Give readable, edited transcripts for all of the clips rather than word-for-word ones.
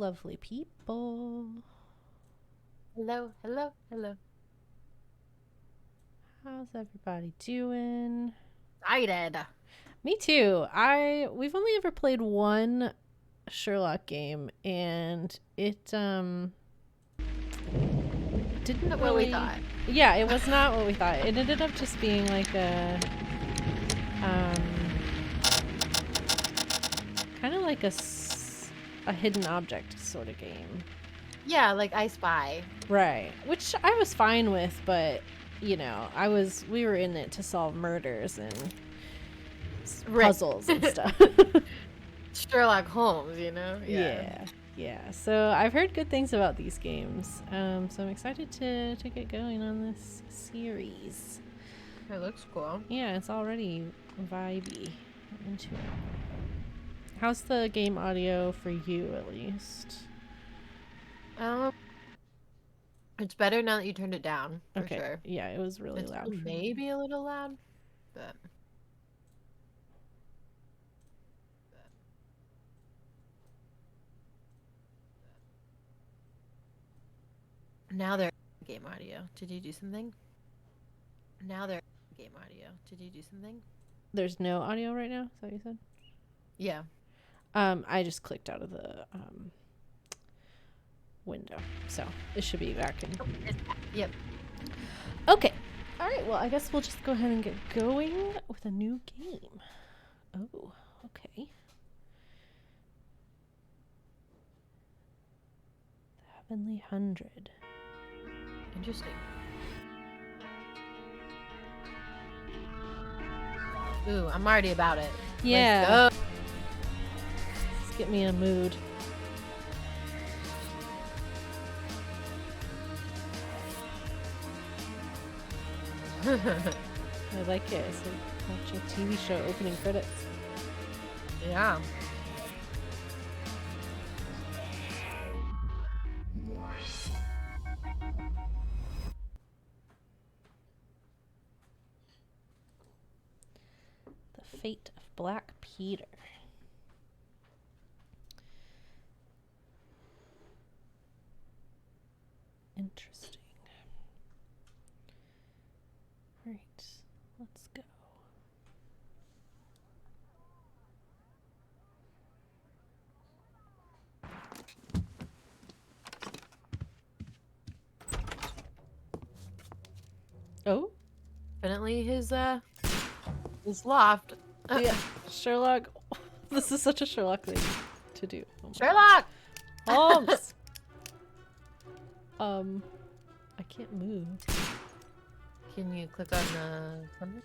lovely people. Hello, hello, hello. How's everybody doing? Excited. Me too. We've only ever played one Sherlock game, and it didn't Not what we really. thought. Yeah, it was not what we thought. It ended up just being like um kind of like a hidden object sort of game. Yeah, like I Spy. Right. Which I was fine with, but we were in it to solve murders and puzzles and stuff. Sherlock Holmes, you know? Yeah. Yeah. So I've heard good things about these games. So I'm excited to get going on this series. It looks cool. Yeah, it's already vibey. I'm into it. How's the game audio for you, at least? It's better now that you turned it down, for Okay. sure. Yeah, it was really It's loud. For maybe me. a little loud, but now they're game audio. Did you do something? Now they're game audio. Did you do something? There's no audio right now. Is that what you said? Yeah. I just clicked out of the window, so it should be back in. Yep. Okay. All right. Well, I guess we'll just go ahead and get going with a new game. Oh, okay. The Heavenly 100. Interesting. Ooh, I'm already about it. Yeah. Let's Let's get me in a mood. go. I like it. It's like watching a TV show opening credits. Yeah. The Fate of Black Peter. Interesting. Right. Let's go. Oh? Definitely his loft. Yeah. Sherlock. This is such a Sherlock thing to do. Oh Sherlock! Holmes! I can't move. Can you click on the thunder?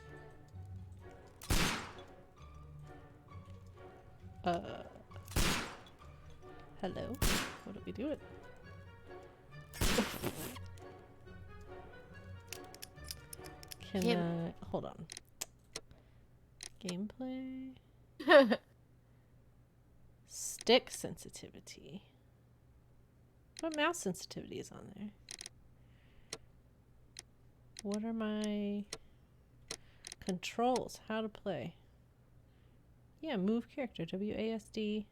Hello? What are we doing? Hold on. Gameplay? Stick sensitivity. What mouse sensitivity is on there? What are my controls? How to play? Yeah, move character. WASD.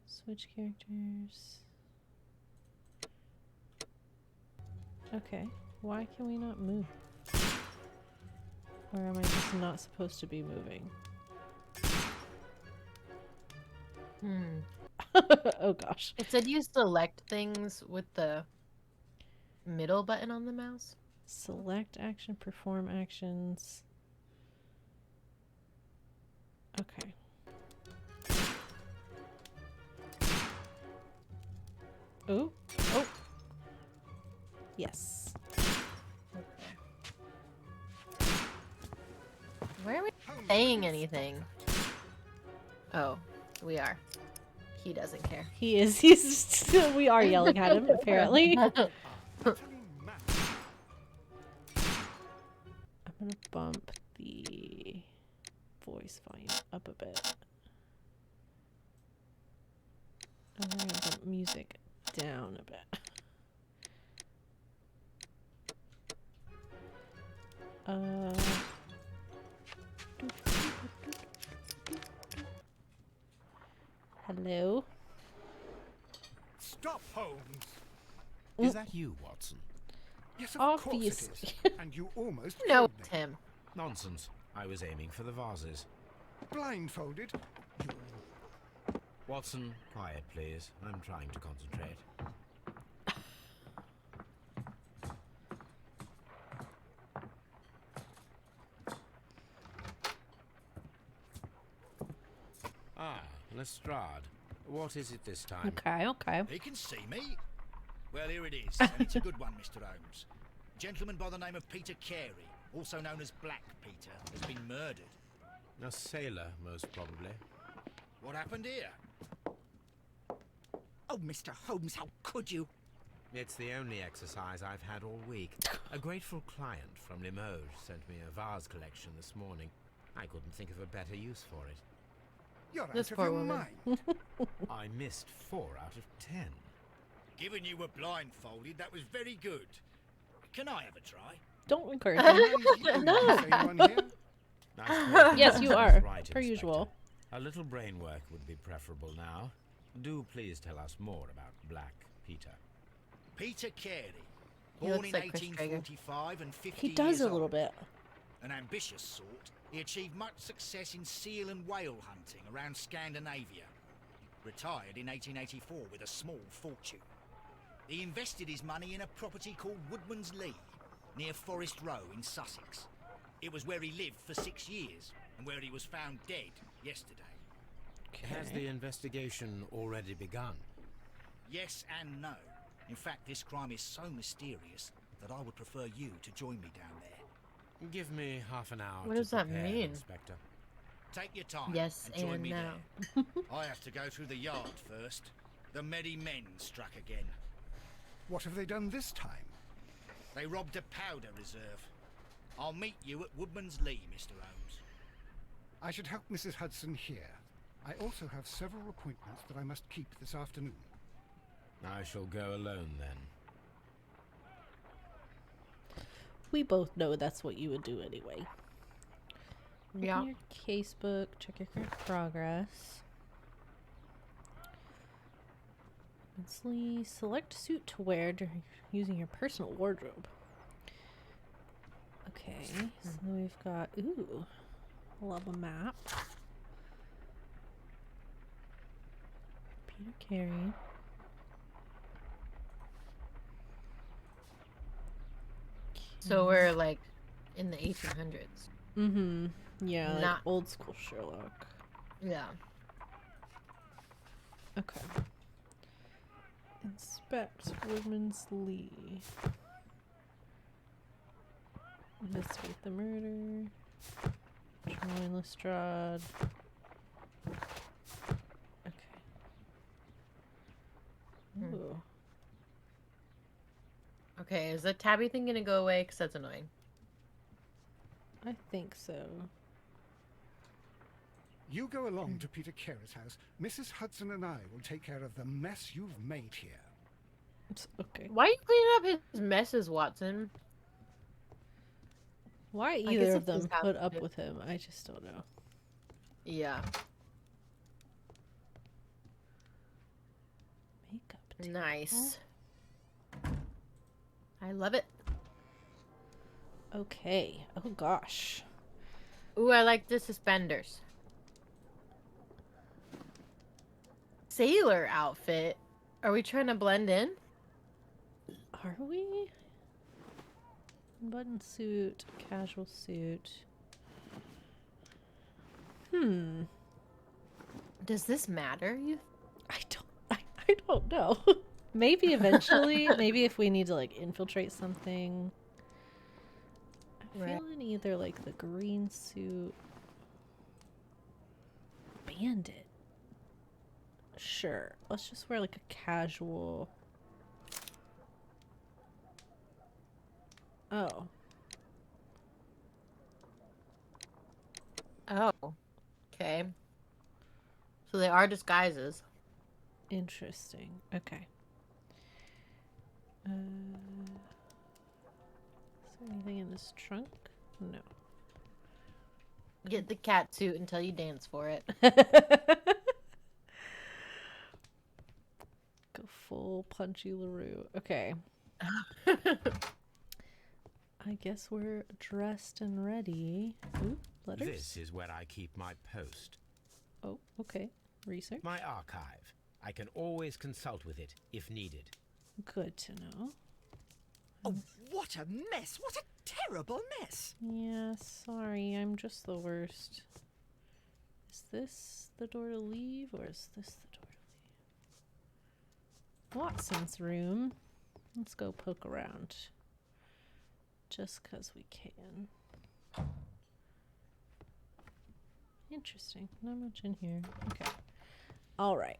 Switch characters. Okay. Why can we not move? Or am I just not supposed to be moving? Oh gosh. It said you select things with the middle button on the mouse. Select action, perform actions. Okay. Oh. Oh. Yes. Okay. Why are we saying anything? Oh, we are. He doesn't care. He is. We are yelling at him, apparently. I'm gonna bump the voice volume up a bit. I'm gonna bump music down a bit. Hello? Stop, Holmes! Is that you, Watson? Yes, of course it Obviously. is. And you almost No, killed it's me. him. Nonsense. I was aiming for the vases. Blindfolded? You... Watson, quiet, please. I'm trying to concentrate. Ah, Lestrade. What is it this time? Okay, okay. He can see me. Well, here it is, and it's a good one, Mr. Holmes. A gentleman by the name of Peter Carey, also known as Black Peter, has been murdered. A sailor, most probably. What happened here? Oh, Mr. Holmes, how could you? It's the only exercise I've had all week. A grateful client from Limoges sent me a vase collection this morning. I couldn't think of a better use for it. You're This out of poor your woman. mind. I missed 4 out of 10. Given you were blindfolded, that was very good. Can I have a try? Don't encourage Am him. I the only insane one here? I suppose Yes, you Watson are, is right, per Inspector. usual. A little brain work would be preferable now. Do please tell us more about Black Peter. Peter Carey, He born looks in like Chris Traeger. 1845 and 50 He does years a little old. bit. An ambitious sort, he achieved much success in seal and whale hunting around Scandinavia. Retired in 1884 with a small fortune. He invested his money in a property called Woodman's Lee, near Forest Row in Sussex. It was where he lived for 6 years, and where he was found dead yesterday. Has the investigation already begun? Yes and no. In fact, this crime is so mysterious that I would prefer you to join me down there. Give me half an hour What to does that prepare, mean? Inspector. Take your time Yes, and join and me no. there. I have to go through the yard first. The merry men struck again. What have they done this time? They robbed a powder reserve. I'll meet you at Woodman's Lee, Mr. Holmes. I should help Mrs. Hudson here. I also have several appointments that I must keep this afternoon. I shall go alone then. We both know that's what you would do anyway. Yeah. Open your casebook, check your current progress. Let's select suit to wear during using your personal wardrobe. Okay, so we've got, ooh, love a map. Peter Carey. So we're like in the 1800s. Mm-hmm. Yeah, like Not- old school Sherlock. Yeah. Okay. Inspect Woodman's Lee. Investigate the murder. Join Lestrade. Okay. Ooh. Okay, is the tabby thing gonna go away? Because that's annoying. I think so. You go along to Peter Carey's house. Mrs. Hudson and I will take care of the mess you've made here. It's okay. Why are you cleaning up his messes, Watson? Why guess either of it's his them house, put up too. with him, I just don't know. Yeah. Makeup. Nice. I love it. Okay. Oh gosh. Ooh, I like the suspenders. Sailor outfit. Are we trying to blend in? Are we? Button suit, casual suit. Does this matter? You? I don't know. Maybe eventually. Maybe if we need to like infiltrate something. I'm Right. feeling either like the green suit. Bandit. Sure. Let's just wear like a casual. Oh. Oh. Okay. So they are disguises. Interesting. Okay. Is there anything in this trunk? No. Get the cat suit until you dance for it. full punchy LaRue. Okay. I guess we're dressed and ready. Ooh, letters. This is where I keep my post. Oh, okay. Research. My archive. I can always consult with it if needed. Good to know. Oh, what a mess! What a terrible mess! Yeah, sorry. I'm just the worst. Is this the door to leave, or is this the door to leave? Watson's room. Let's go poke around. Just 'cause we can. Interesting. Not much in here. Okay. All right.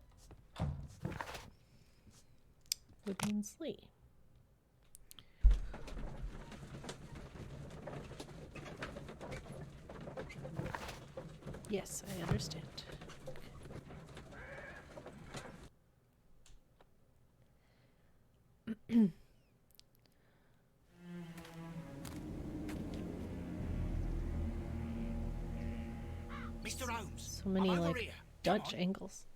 Woodman's Lee. Yes, I understand. Mr. Holmes. So many I'm over like here. Come Dutch on. angles.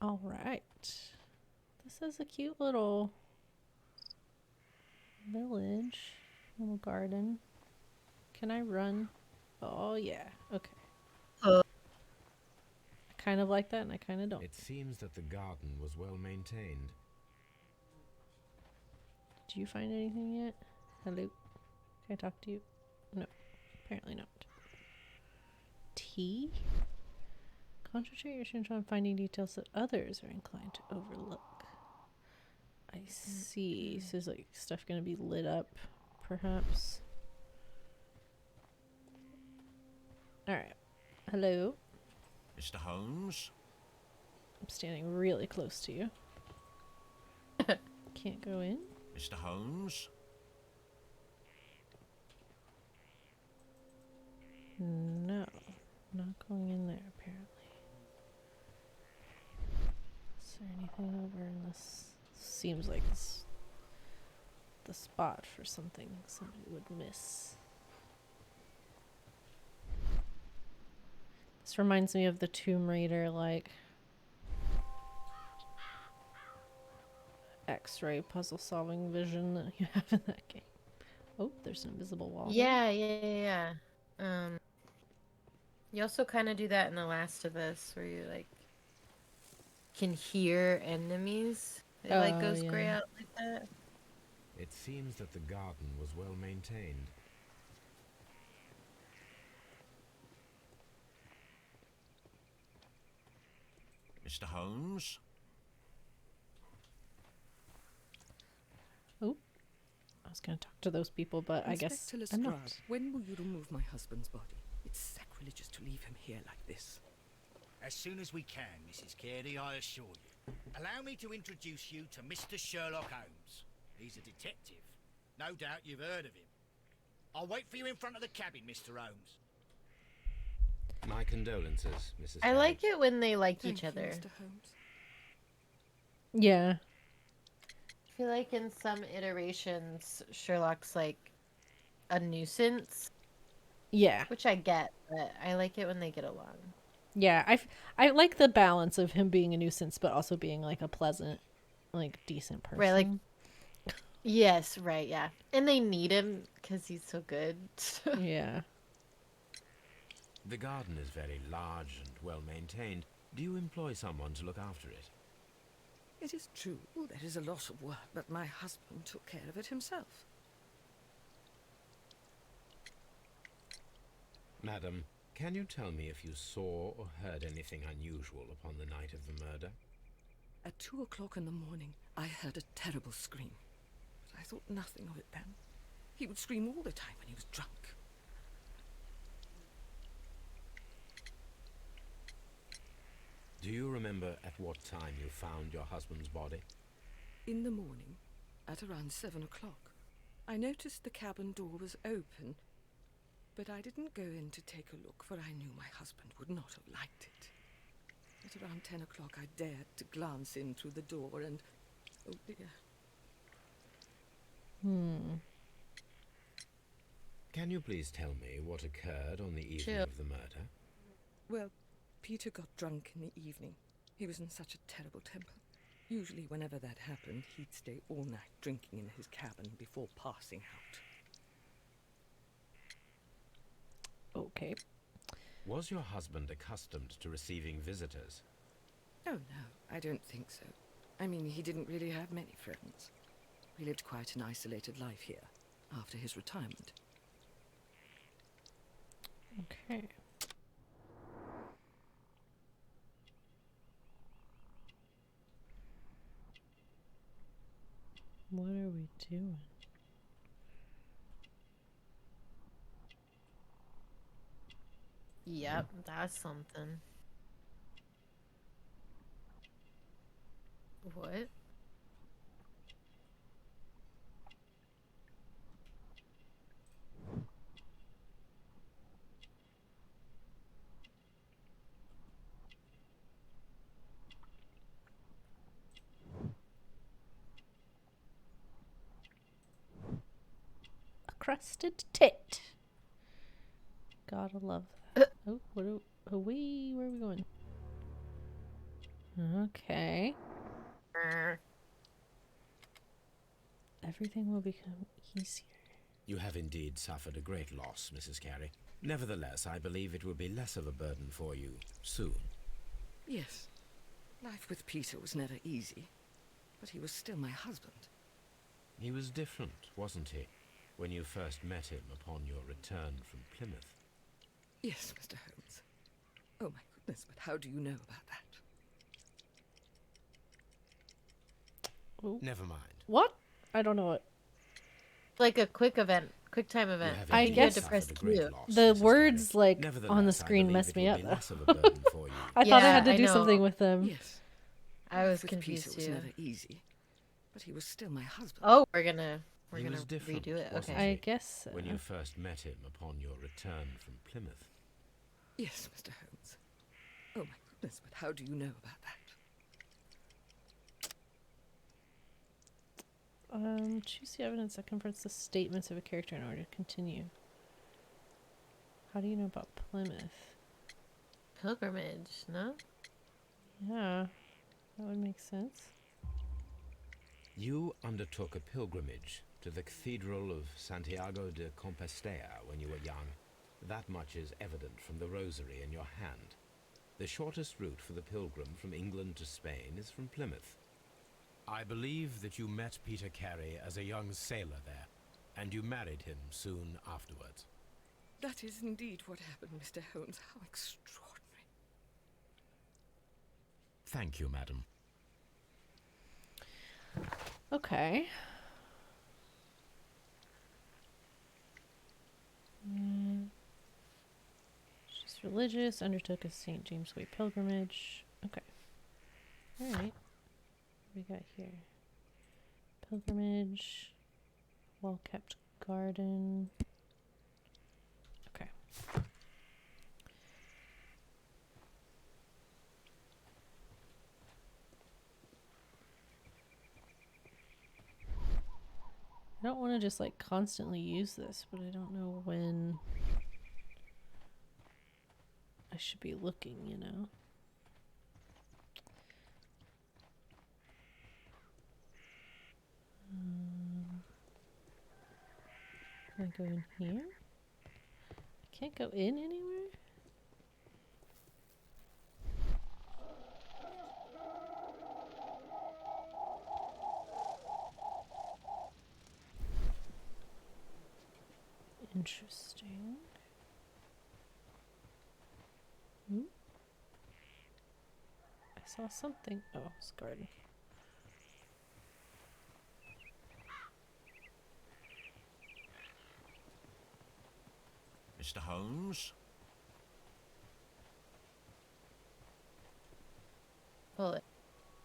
All right. This is a cute little village, little garden. Can I run? Oh yeah. Okay. I kind of like that, and I kind of don't. It seems that the garden was well maintained. Did you find anything yet? Hello. Can I talk to you? No. Apparently not. Tea? Concentrate your attention on finding details that others are inclined to overlook. I see. So is like stuff gonna be lit up, perhaps? Alright. Hello. Mr. Holmes? I'm standing really close to you. Can't go in? Mr. Holmes? No. Not going in there, apparently. Is there anything over in this? Seems like it's the spot for something somebody would miss. This reminds me of the Tomb Raider, like, X-ray puzzle solving vision that you have in that game. Oh, there's an invisible wall. Yeah. You also kind of do that in The Last of Us, where you like can hear enemies. It like Oh, goes gray yeah. out like that. It seems that the garden was well maintained. Mr. Holmes? Oh, I was gonna talk to those people, but I guess Inspector I'm Lestrade, not. when will you remove my husband's body? It's sacrilegious to leave him here like this. As soon as we can, Mrs. Carey, I assure you. Allow me to introduce you to Mr. Sherlock Holmes. He's a detective. No doubt you've heard of him. I'll wait for you in front of the cabin, Mr. Holmes. My condolences, Mrs. I Carey. like it when they like Thank each you, other. Mr. Holmes. Yeah. I feel like in some iterations, Sherlock's like a nuisance, Yeah. which I get, but I like it when they get along. Yeah. I like the balance of him being a nuisance, but also being like a pleasant, like decent person. Right, like yes, right, yeah, and they need him because he's so good. Yeah. The garden is very large and well maintained. Do you employ someone to look after it? It is true, there is a lot of work, but my husband took care of it himself. Madam, can you tell me if you saw or heard anything unusual upon the night of the murder? At 2 o'clock in the morning, I heard a terrible scream. But I thought nothing of it then. He would scream all the time when he was drunk. Do you remember at what time you found your husband's body? In the morning, at around 7 o'clock, I noticed the cabin door was open, but I didn't go in to take a look, for I knew my husband would not have liked it. At around 10 o'clock, I dared to glance in through the door and... oh dear. Can you please tell me what occurred on the evening Sure. of the murder? Well, Peter got drunk in the evening. He was in such a terrible temper. Usually whenever that happened, he'd stay all night drinking in his cabin before passing out. Okay. Was your husband accustomed to receiving visitors? Oh, no, I don't think so. I mean, he didn't really have many friends. He lived quite an isolated life here, after his retirement. Okay. What are we doing? Yep, that's something. What? A crusted tit. Gotta love that. Oh, what are we? Where are we going? Okay. Everything will become easier. You have indeed suffered a great loss, Mrs. Carey. Nevertheless, I believe it will be less of a burden for you soon. Yes, life with Peter was never easy, but he was still my husband. He was different, wasn't he, when you first met him upon your return from Plymouth? Yes, Mr. Holmes. Oh my goodness, but how do you know about that? Oh. Never mind. What? I don't know what. Like a quick event, quick time event. You have I indeed guess- suffered a great Q. loss, The Mrs. words, Carey. like, on the Nevertheless, I screen believe messed it me will up, be though. less of a burden for you. I thought I Yeah, had to I do know. something with them. Yes, I was life with confused Peter was too. never easy, but he was still my husband. Oh, we're gonna He was different, redo it. wasn't Okay. I guess so. When you first met him upon your return from Plymouth? Yes, Mr. Holmes. Oh my goodness, but how do you know about that? Choose the evidence that confronts the statements of a character in order to continue. How do you know about Plymouth? Pilgrimage, no? Yeah, that would make sense. You undertook a pilgrimage to the Cathedral of Santiago de Compostela when you were young. That much is evident from the rosary in your hand. The shortest route for the pilgrim from England to Spain is from Plymouth. I believe that you met Peter Carey as a young sailor there, and you married him soon afterwards. That is indeed what happened, Mr. Holmes. How extraordinary. Thank you, madam. Okay. She's religious, undertook a St. James Way pilgrimage. Okay. Alright. What do we got here? Pilgrimage. Well-kept garden. Okay. I don't want to just like constantly use this, but I don't know when I should be looking, you know? Can I go in here? I can't go in anywhere? Interesting. Hmm? I saw something. Oh, it's garden. Mr. Holmes? Pull it.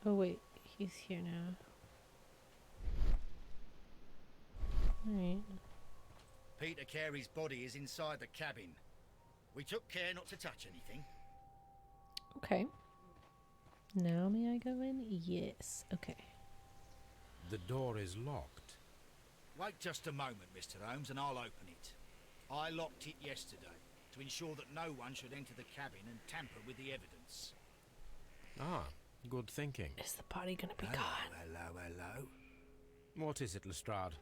Oh, wait. He's here now. Alright. Peter Carey's body is inside the cabin. We took care not to touch anything. Okay. Now may I go in? Yes. Okay. The door is locked. Wait just a moment, Mr. Holmes, and I'll open it. I locked it yesterday to ensure that no one should enter the cabin and tamper with the evidence. Ah, Good thinking. Is the body gonna be gone? Hello. What is it, Lestrade?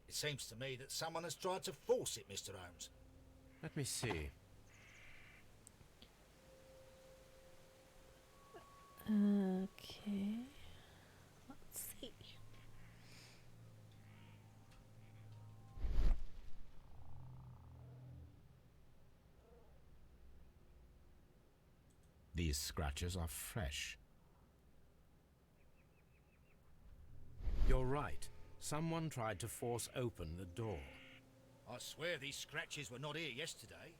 It seems to me that someone has tried to force it, Mr. Holmes. Let me see. Okay. Let's see. These scratches are fresh. You're right. Someone tried to force open the door. I swear these scratches were not here yesterday.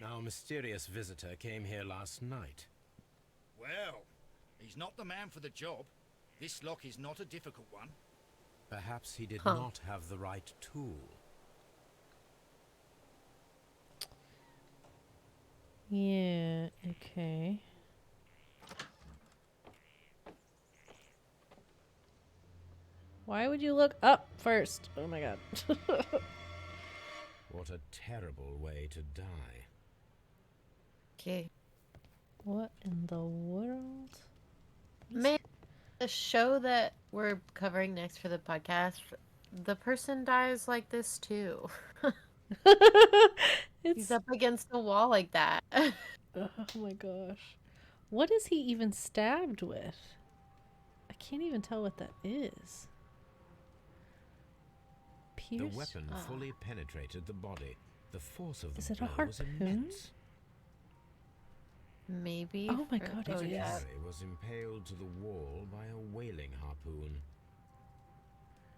Our mysterious visitor came here last night. Well, he's not the man for the job. This lock is not a difficult one. Perhaps he did Huh. not have the right tool. Yeah, okay. Why would you look up first? Oh my god. What a terrible way to die. Okay. What in the world? Man, the show that we're covering next for the podcast, the person dies like this too. He's It's up against the wall like that. oh my gosh. What is he even stabbed with? I can't even tell what that is. The Pierce? weapon fully penetrated the body. The force of Is the it a blow was harpoon? immense. Maybe. Oh my for- God, oh, it yeah. is. Carey was impaled to the wall by a whaling harpoon.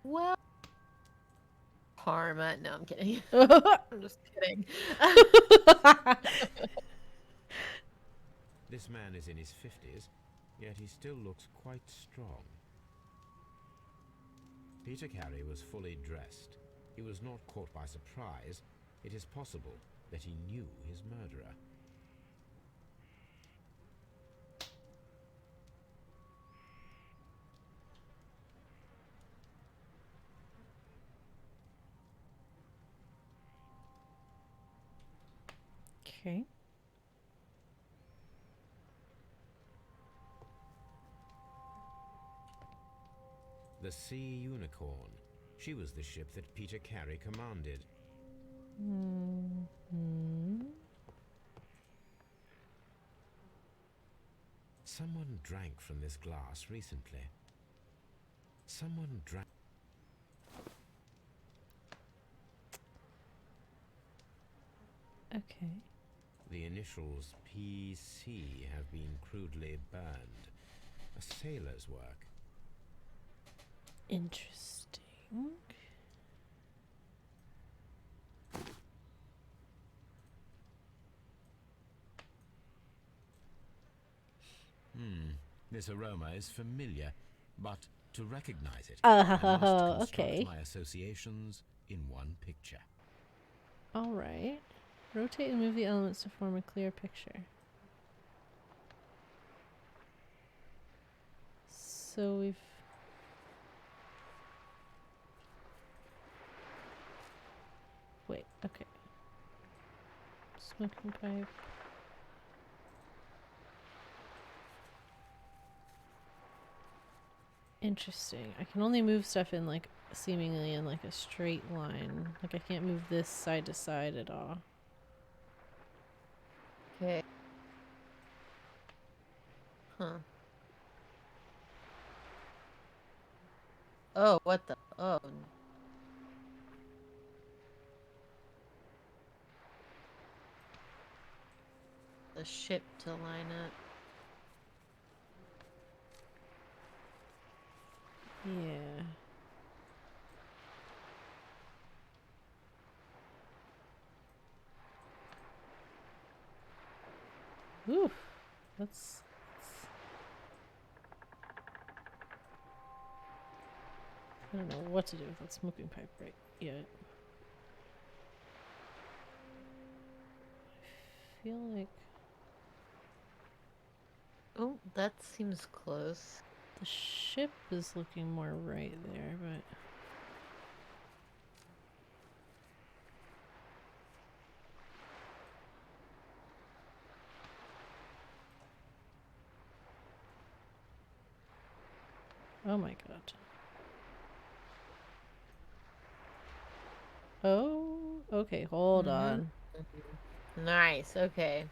Well, karma. No, I'm kidding. I'm just kidding. This man is in his 50s, yet he still looks quite strong. Peter Carey was fully dressed. He was not caught by surprise. It is possible that he knew his murderer. Okay. The Sea Unicorn. She was the ship that Peter Carey commanded. Mm-hmm. Someone drank from this glass recently. Someone drank. Okay. The initials PC have been crudely burned. A sailor's work. Interesting. This aroma is familiar, but to recognize it, I must construct Okay. my associations in one picture. All right. Rotate and move the elements to form a clear picture. So we've... Wait, okay. Smoking pipe. Interesting. I can only move stuff in like seemingly in like a straight line. Like I can't move this side to side at all. Okay. Huh. Oh, what the? Oh. The ship to line up. Yeah. Ooh, that's I don't know what to do with that smoking pipe right yet. I feel like Oh, that seems close. the ship is looking more right there, but Oh my god. Oh, okay, hold on. Nice. Okay.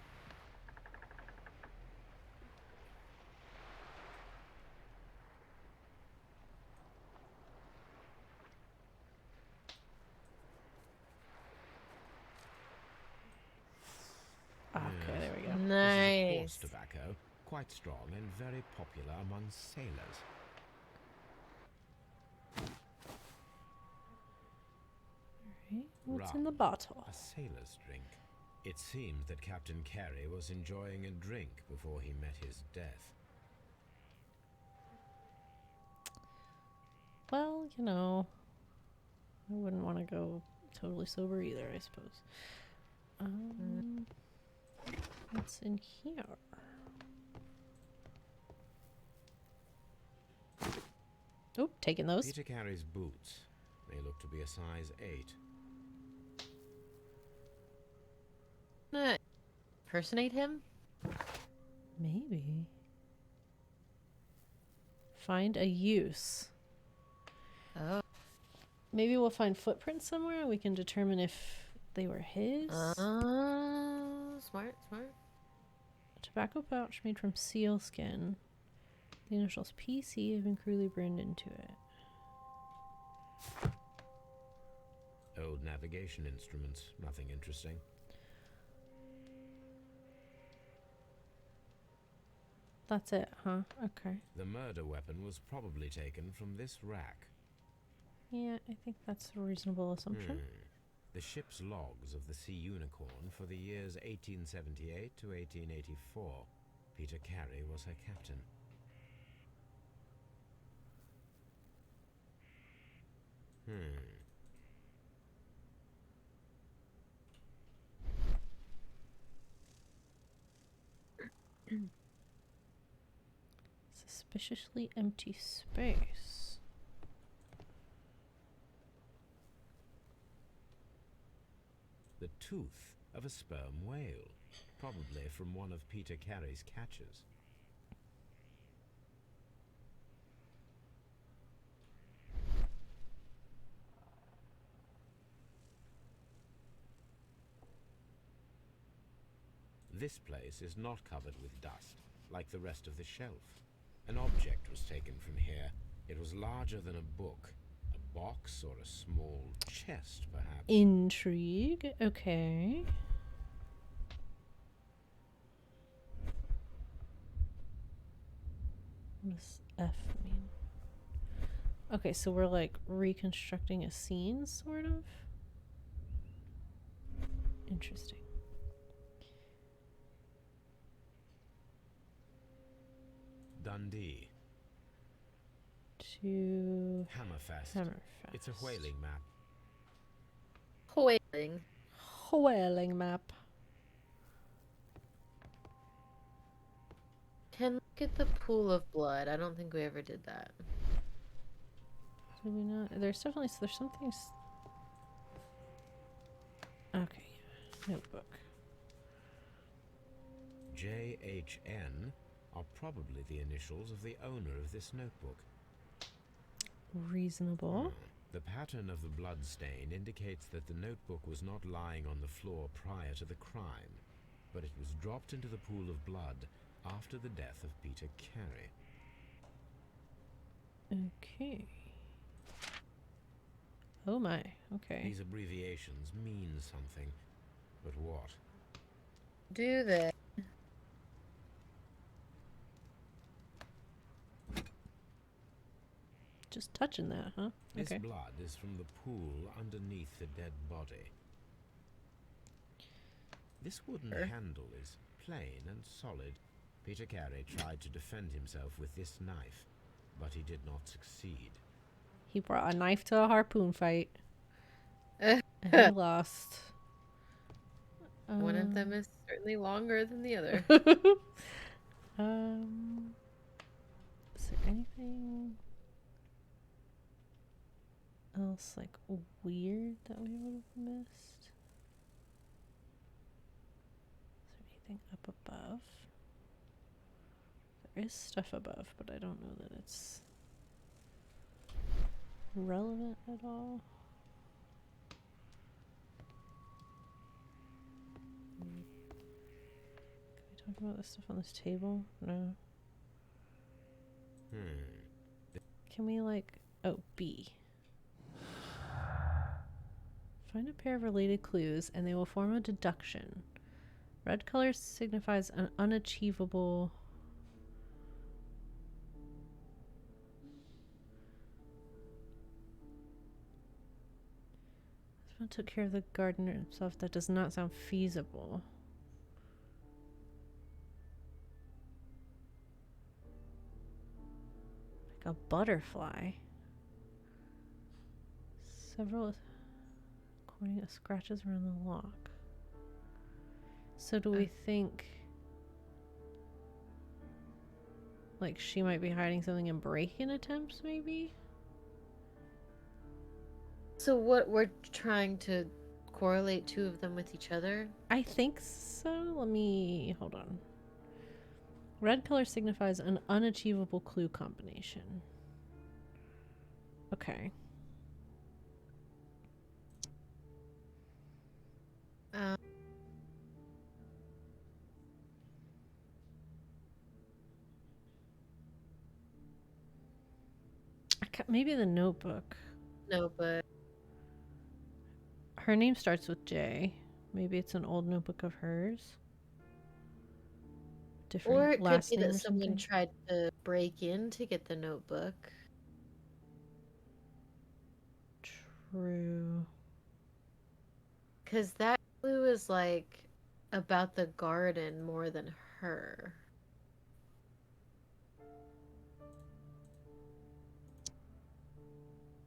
Okay, there we go. This is Nice. horse tobacco, quite strong and very popular among sailors. Right, what's Rum, in the bottle? a sailor's drink. It seemed that Captain Carey was enjoying a drink before he met his death. Well, you know, I wouldn't want to go totally sober either, I suppose. What's in here? Oh, taking those. Peter Carey's boots. They look to be a size 8. Impersonate him? Maybe. Find a use. Oh. Maybe we'll find footprints somewhere and we can determine if they were his. Smart, smart. A tobacco pouch made from seal skin. The initials PC have been crudely burned into it. Old navigation instruments. Nothing interesting. That's it, huh? Okay. The murder weapon was probably taken from this rack. Yeah, I think that's a reasonable assumption. The ship's logs of the Sea Unicorn for the years 1878 to 1884. Peter Carey was her captain. Suspiciously empty space. The tooth of a sperm whale, probably from one of Peter Carey's catches. This place is not covered with dust, like the rest of the shelf. An object was taken from here. It was larger than a book. A box or a small chest, perhaps. Intrigue. Okay. What does F mean? Okay, so we're like reconstructing a scene, sort of. Interesting. Dundee. To Hammerfest. Hammerfest. It's a whaling map. Whaling. Whaling map. Can look at the pool of blood. I don't think we ever did that. Did we not? There's definitely there's something. Okay, notebook. JHN are probably the initials of the owner of this notebook. Reasonable. The pattern of the blood stain indicates that the notebook was not lying on the floor prior to the crime, but it was dropped into the pool of blood after the death of Peter Carey. Okay. Oh my, okay. These abbreviations mean something, but what? Do they? Just touching that, huh? This Okay. blood is from the pool underneath the dead body. This wooden handle is plain and solid. Peter Carey tried to defend himself with this knife, but he did not succeed. He brought a knife to a harpoon fight. And he lost. One of them is certainly longer than the other. Is there anything else like weird that we would have missed? Is there anything up above? There is stuff above, but I don't know that it's relevant at all? Can we talk about this stuff on this table? No. Can we like... Oh, B. Find a pair of related clues and they will form a deduction. Red color signifies an unachievable... Husband took care of the gardener himself. That does not sound feasible. Like a butterfly. Several... According to scratches around the lock. So do we think... Like she might be hiding something in break-in attempts, maybe? So what, we're trying to correlate two of them with each other? I think so. Let me... Hold on. Red color signifies an unachievable clue combination. Okay. Maybe the notebook. No, but... Her name starts with J. Maybe it's an old notebook of hers. Different Or it could last be name that or someone something. tried to break in to get the notebook. True. Because that clue is like about the garden more than her.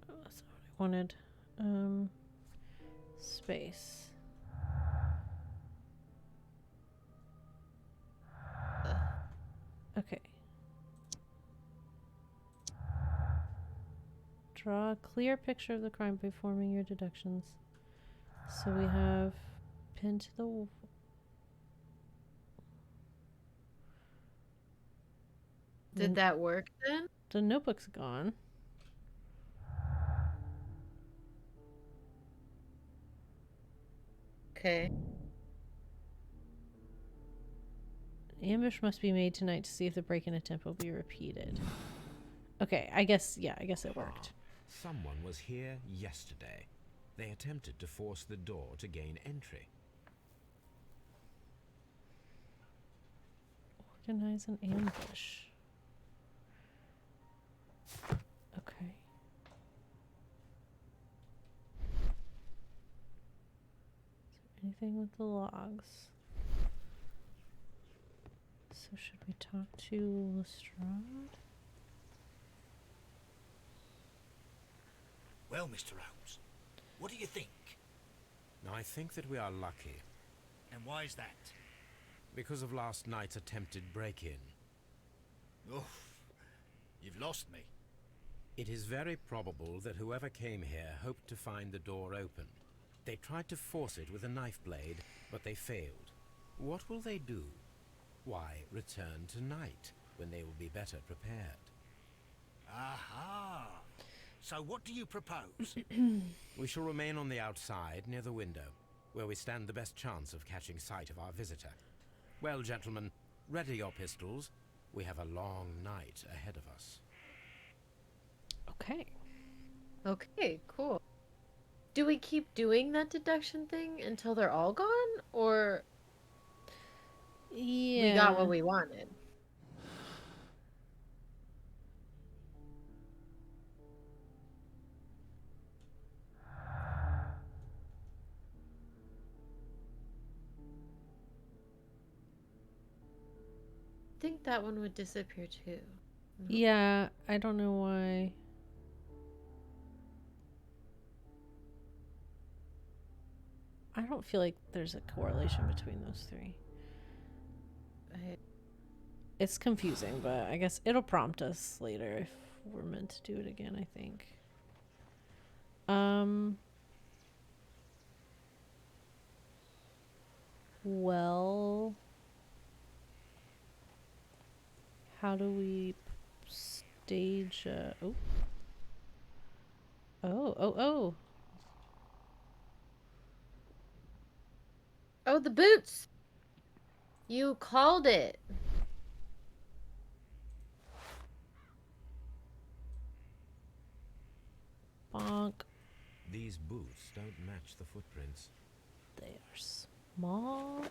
Oh, that's not what I wanted. Space. Okay. Draw a clear picture of the crime by forming your deductions. So we have pin to the... Did that work then? The notebook's gone. Okay. Ambush must be made tonight to see if the break-in attempt will be repeated. Okay, I guess it worked. Someone was here yesterday. They attempted to force the door to gain entry. Organize an ambush. Okay. Is there anything with the logs? So should we talk to Lestrade? Well, Mr. Holmes, what do you think? I think that we are lucky. And why is that? Because of last night's attempted break-in. Oof, you've lost me. It is very probable that whoever came here hoped to find the door open. They tried to force it with a knife blade, but they failed. What will they do? Why, return tonight, when they will be better prepared. Aha! So what do you propose? We shall remain on the outside, near the window, where we stand the best chance of catching sight of our visitor. Well, gentlemen, ready your pistols. We have a long night ahead of us. Okay. Okay, cool. Do we keep doing that deduction thing until they're all gone? Or Yeah. we got what we wanted? I think that one would disappear too. No? Yeah, I don't know why. I don't feel like there's a correlation between those three. It's confusing, but I guess it'll prompt us later if we're meant to do it again, I think. Well, how do we stage oh. Oh. Oh, the boots! You called it. Bonk. These boots don't match the footprints. They are small.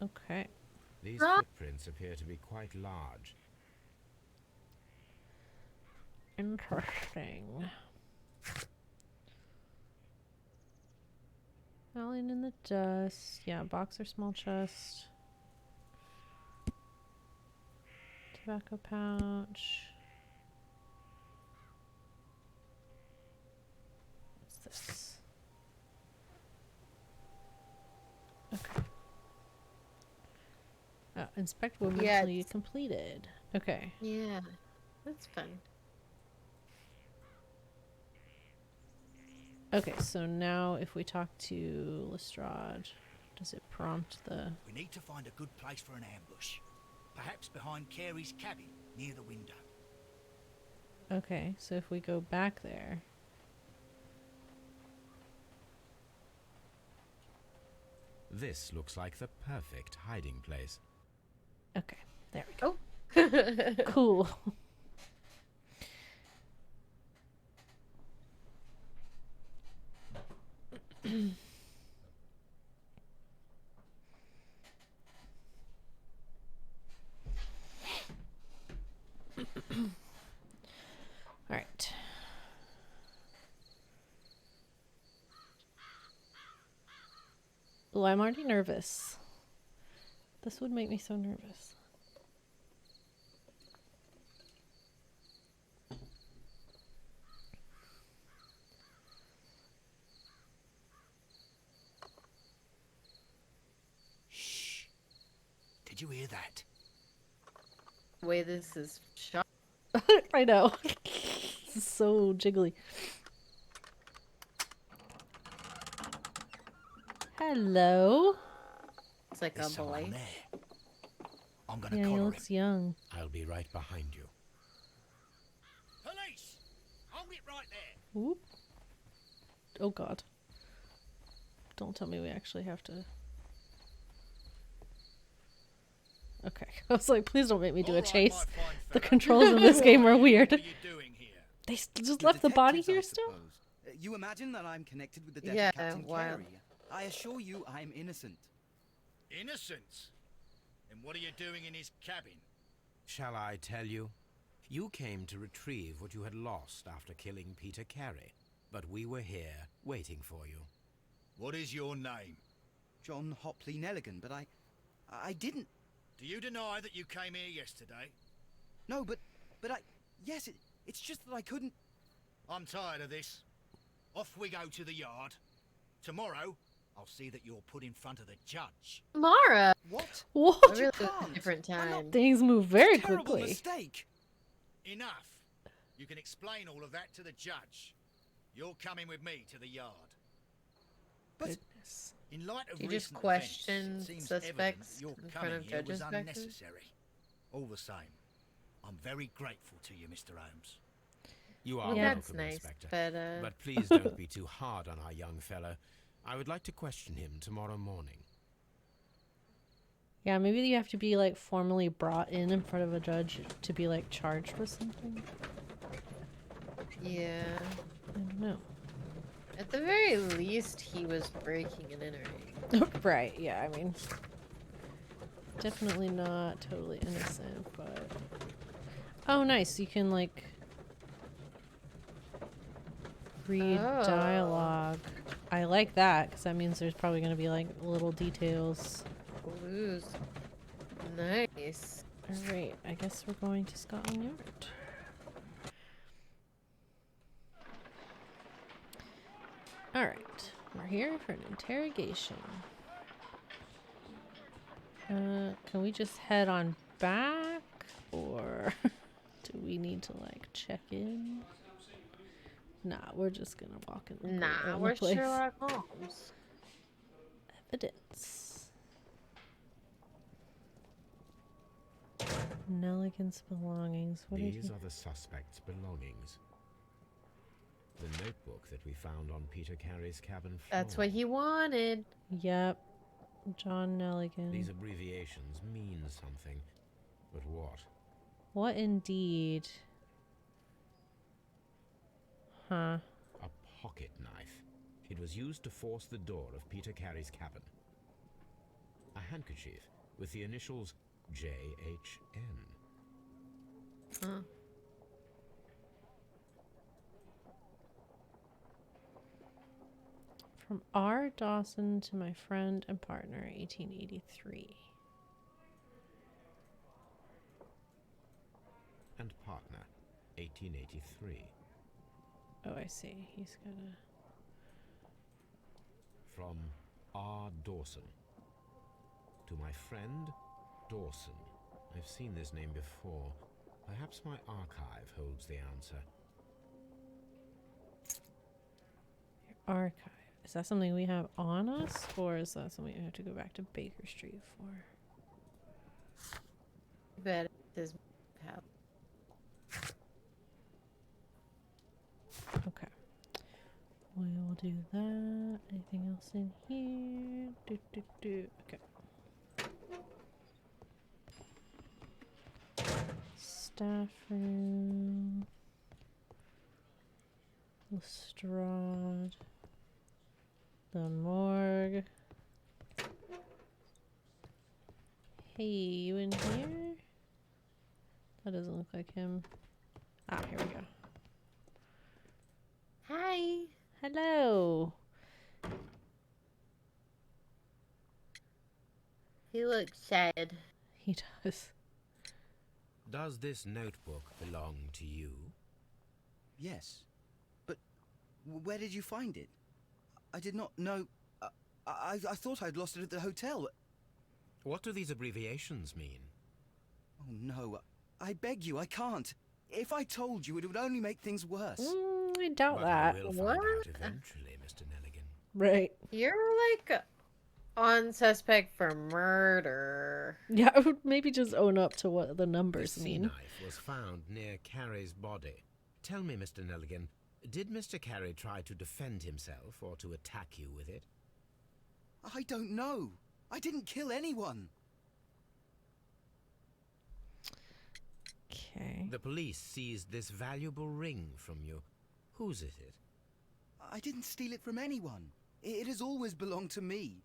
Okay. These Huh? footprints appear to be quite large. Interesting. Howling in the dust. Yeah, boxer small chest. Tobacco pouch. What's this? Okay. Inspect wood Yeah, until you completed. Okay. Yeah, that's fun. Okay, so now if we talk to Lestrade, does it prompt the... We need to find a good place for an ambush. Perhaps behind Carey's cabin, near the window. Okay, so if we go back there... This looks like the perfect hiding place. Okay, there we go. Oh. Cool. All right. Oh, I'm already nervous. This would make me so nervous. Shh. Did you hear that? The way this is shot. I know. This is so jiggly. Hello. It's like There's a someone boy. there. I'm gonna Yeah, he collar him. looks young. I'll be right behind you. Police! Hold it right there. Whoop. Oh god. Don't tell me we actually have to... Okay. I was like, please don't make me do a All right, chase. my fine The fella. controls in this game are weird. What are you doing here? They just left the body here Detectives, I still? suppose. You imagine that I'm connected with the death Yeah, of Captain wild. Carey. I assure you I'm innocent. Innocence? And what are you doing in his cabin? Shall I tell you? You came to retrieve what you had lost after killing Peter Carey, but we were here waiting for you. What is your name? John Hopley Nelligan, but I didn't. Do you deny that you came here yesterday? No, but yes, it's just that I couldn't. I'm tired of this. Off we go to the yard. Tomorrow, I'll see that you're put in front of the judge. Mara! What? What? I really was a can't. different I'm not- time. Things move very It's a terrible quickly. mistake. Enough. You can explain all of that to the judge. You're coming with me to the yard. But Goodness. In light of Do you just recent question events, it seems evident that suspects your in front coming of here was judges back then? unnecessary. All the same, I'm very grateful to you, Mr. Holmes. You are Well, Yeah. that's welcome, nice, Inspector. but But please don't be too hard on our young fellow. I would like to question him tomorrow morning. Yeah, maybe you have to be like formally brought in front of a judge to be like charged with something. yeah. I don't know. At the very least, he was breaking and entering. Right, yeah, I mean, definitely not totally innocent, but... Oh, nice, you can, like, read Oh. dialogue. I like that, because that means there's probably going to be, like, little details. Clues. Nice. Alright, I guess we're going to Scotland Yard. Alright, we're here for an interrogation. Can we just head on back? Or do we need to, like, check in? Nah, we're just gonna walk in. Nah, around we're the place. Sherlock Holmes. Evidence. Nelligan's belongings. What did These he... are the suspect's belongings. The notebook that we found on Peter Carey's cabin floor. That's what he wanted. Yep. John Nelligan. These abbreviations mean something. But what? What indeed? Huh. A pocket knife. It was used to force the door of Peter Carey's cabin. A handkerchief with the initials JHN. Huh. From R. Dawson to my friend and partner, 1883. And partner, 1883. Oh, I see. He's got a... From R. Dawson. To my friend, Dawson. I've seen this name before. Perhaps my archive holds the answer. Your archive. Is that something we have on us? Or is that something we have to go back to Baker Street for? Bet it's his house. Okay. We will do that. Anything else in here? Okay. Staff room. Lestrade. The morgue. Hey, you in here? That doesn't look like him. Ah, here we go. Hi. Hello. He looks sad. He does. Does this notebook belong to you? Yes. But where did you find it? I did not know... I thought I'd lost it at the hotel. What do these abbreviations mean? Oh, no. I beg you, I can't. If I told you, it would only make things worse. I doubt But that. I will What? find out eventually, Mr. Nelligan. Right. You're like on suspect for murder. Yeah, I would maybe just own up to what the numbers The mean. knife was found near Carey's body. Tell me, Mr. Nelligan, did Mr. Carey try to defend himself or to attack you with it? I don't know. I didn't kill anyone. Okay. The police seized this valuable ring from you. Whose is it? I didn't steal it from anyone. It has always belonged to me.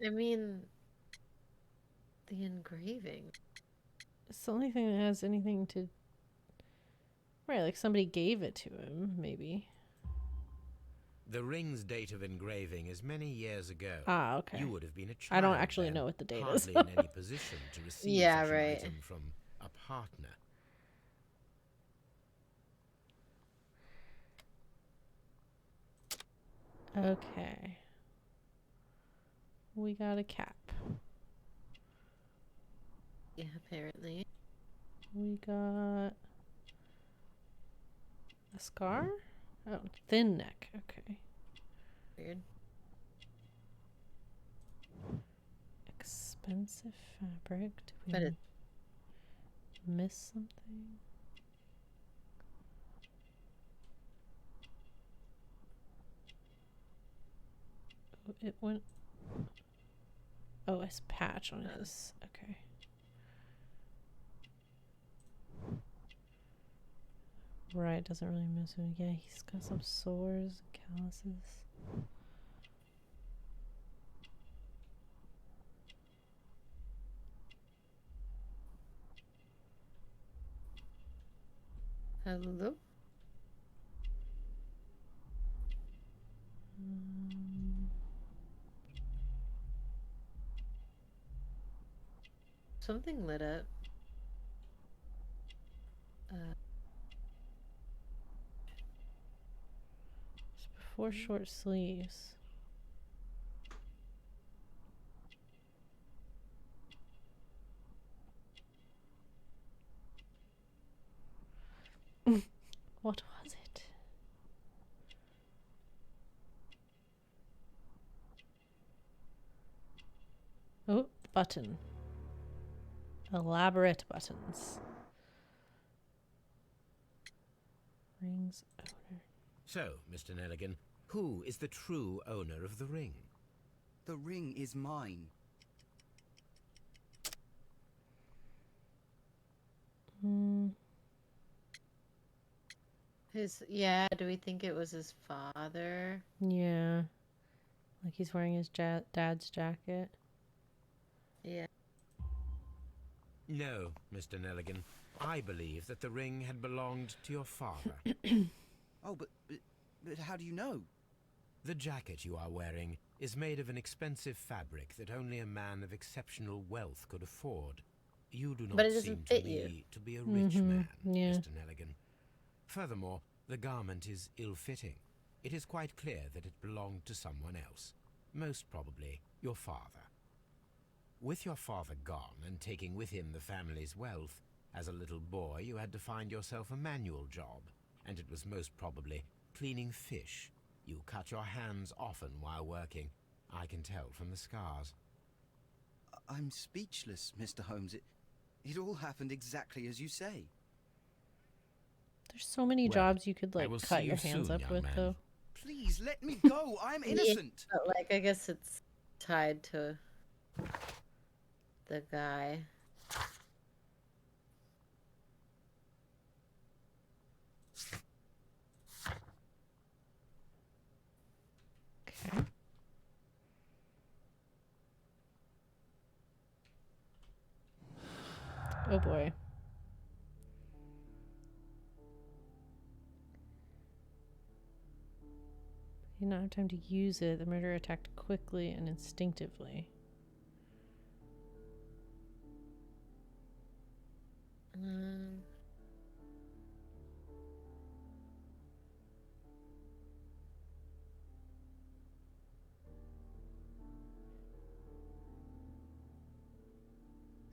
I mean, the engraving. It's the only thing that has anything to... Right, like somebody gave it to him, maybe. The ring's date of engraving is many years ago. Ah, okay. You would have been a child. I don't actually then, know what the date is. hardly in any position to receive Yeah, such an right. item from a partner. Okay. We got a cap. Yeah, apparently. We got a scar? Oh, thin neck. Okay. Weird. Expensive fabric. Did we But it- miss something? Oh, it went... Oh, it's patch on his... Okay. Right, doesn't really miss him. Yeah, he's got some sores and calluses. Hello? Something lit up. It's before short sleeves. What was it? button. Elaborate buttons. Rings owner. So, Mr. Nelligan, who is the true owner of the ring? The ring is mine. Do we think it was his father? Yeah. Like he's wearing his dad's jacket. Yeah. No, Mr. Nelligan. I believe that the ring had belonged to your father. Oh, but how do you know? The jacket you are wearing is made of an expensive fabric that only a man of exceptional wealth could afford. You do But not it doesn't seem to fit you. me to be a rich man, yeah. Mr. Nelligan. Furthermore, the garment is ill-fitting. It is quite clear that it belonged to someone else, most probably your father. With your father gone and taking with him the family's wealth, as a little boy you had to find yourself a manual job, and it was most probably cleaning fish. You cut your hands often while working. I can tell from the scars. I'm speechless, Mr. Holmes. It all happened exactly as you say. There's so many Well, jobs you could I like will cut see your you hands soon, up young with, man. though. Please let me go. I'm innocent. But like, I guess it's tied to the guy. Okay. Oh boy. He did not have time to use it. The murderer attacked quickly and instinctively.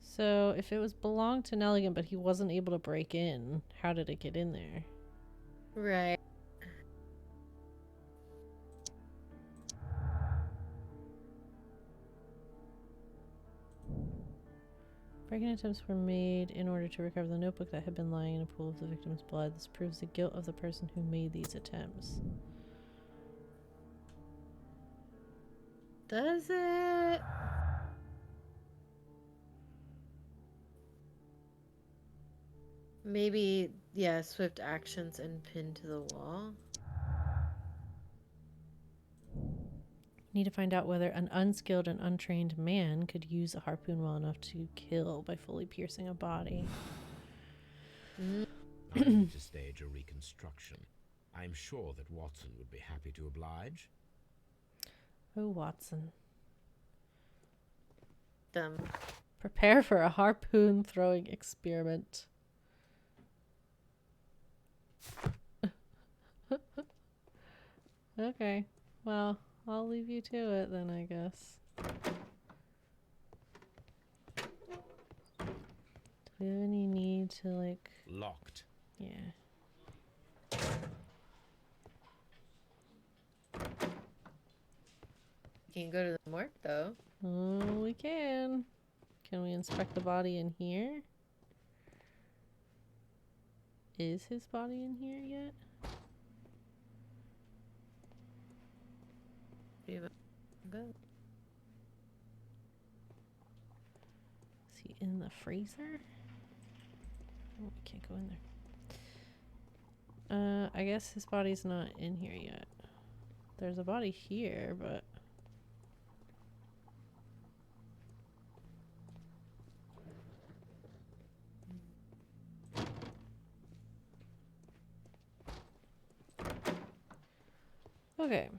So, if it was belonged to Nelligan, but he wasn't able to break in, how did it get in there? Right. Break-in attempts were made in order to recover the notebook that had been lying in a pool of the victim's blood. This proves the guilt of the person who made these attempts. Does it? Maybe, yeah, swift actions and pinned to the wall. Need to find out whether an unskilled and untrained man could use a harpoon well enough to kill by fully piercing a body. I need to stage a reconstruction. I'm sure that Watson would be happy to oblige. Oh, Watson. Dumb. Prepare for a harpoon throwing experiment. Okay, well, I'll leave you to it then, I guess. Do we have any need to, like... Locked. Yeah. You can go to the morgue, though. Oh, we can. Can we inspect the body in here? Is his body in here yet? Go. Is he in the freezer? Oh, we can't go in there. I guess his body's not in here yet. There's a body here, but... Okay.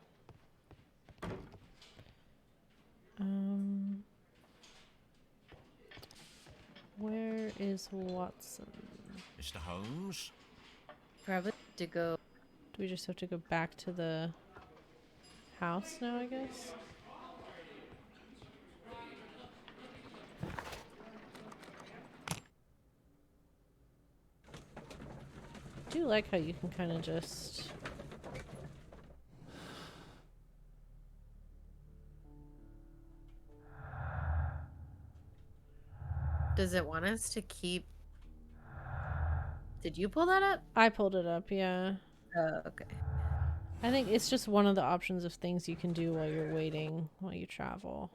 Where is Watson? Mr. Holmes? Probably to go. Do we just have to go back to the house now, I guess? I do like how you can kind of just... Does it want us to keep... Did you pull that up? I pulled it up, yeah. Oh, okay. I think it's just one of the options of things you can do while you're waiting, while you travel.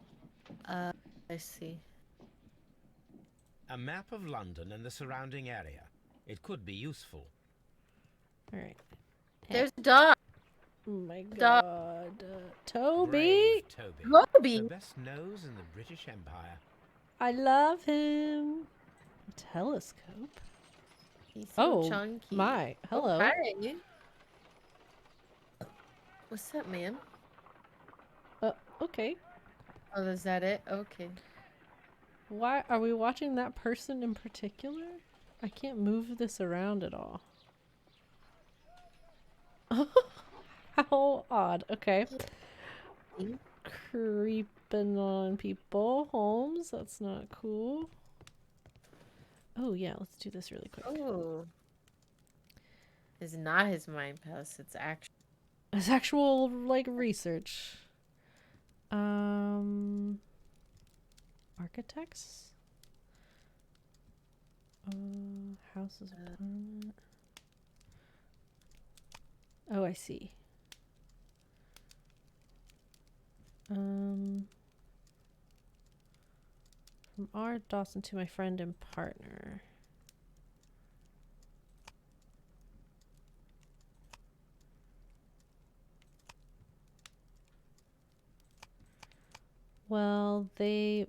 I see. A map of London and the surrounding area. It could be useful. All right. There's a dog. Oh my Dog. god. Toby! Brave Toby. Toby. The best nose in the British Empire. I love him. A telescope. He's so Oh, chunky. my. Hello. Oh, hi. What's up, man? Okay. Oh, is that it? Okay. Why are we watching that person in particular? I can't move this around at all. How odd. Okay. Creeping on people. Holmes, that's not cool. Oh, yeah, let's do this really quick. Oh. It's not his mind palace, it's actually... It's actual, like, research. Architects? Houses of permanent. Oh, I see. From R. Dawson to my friend and partner. Well, it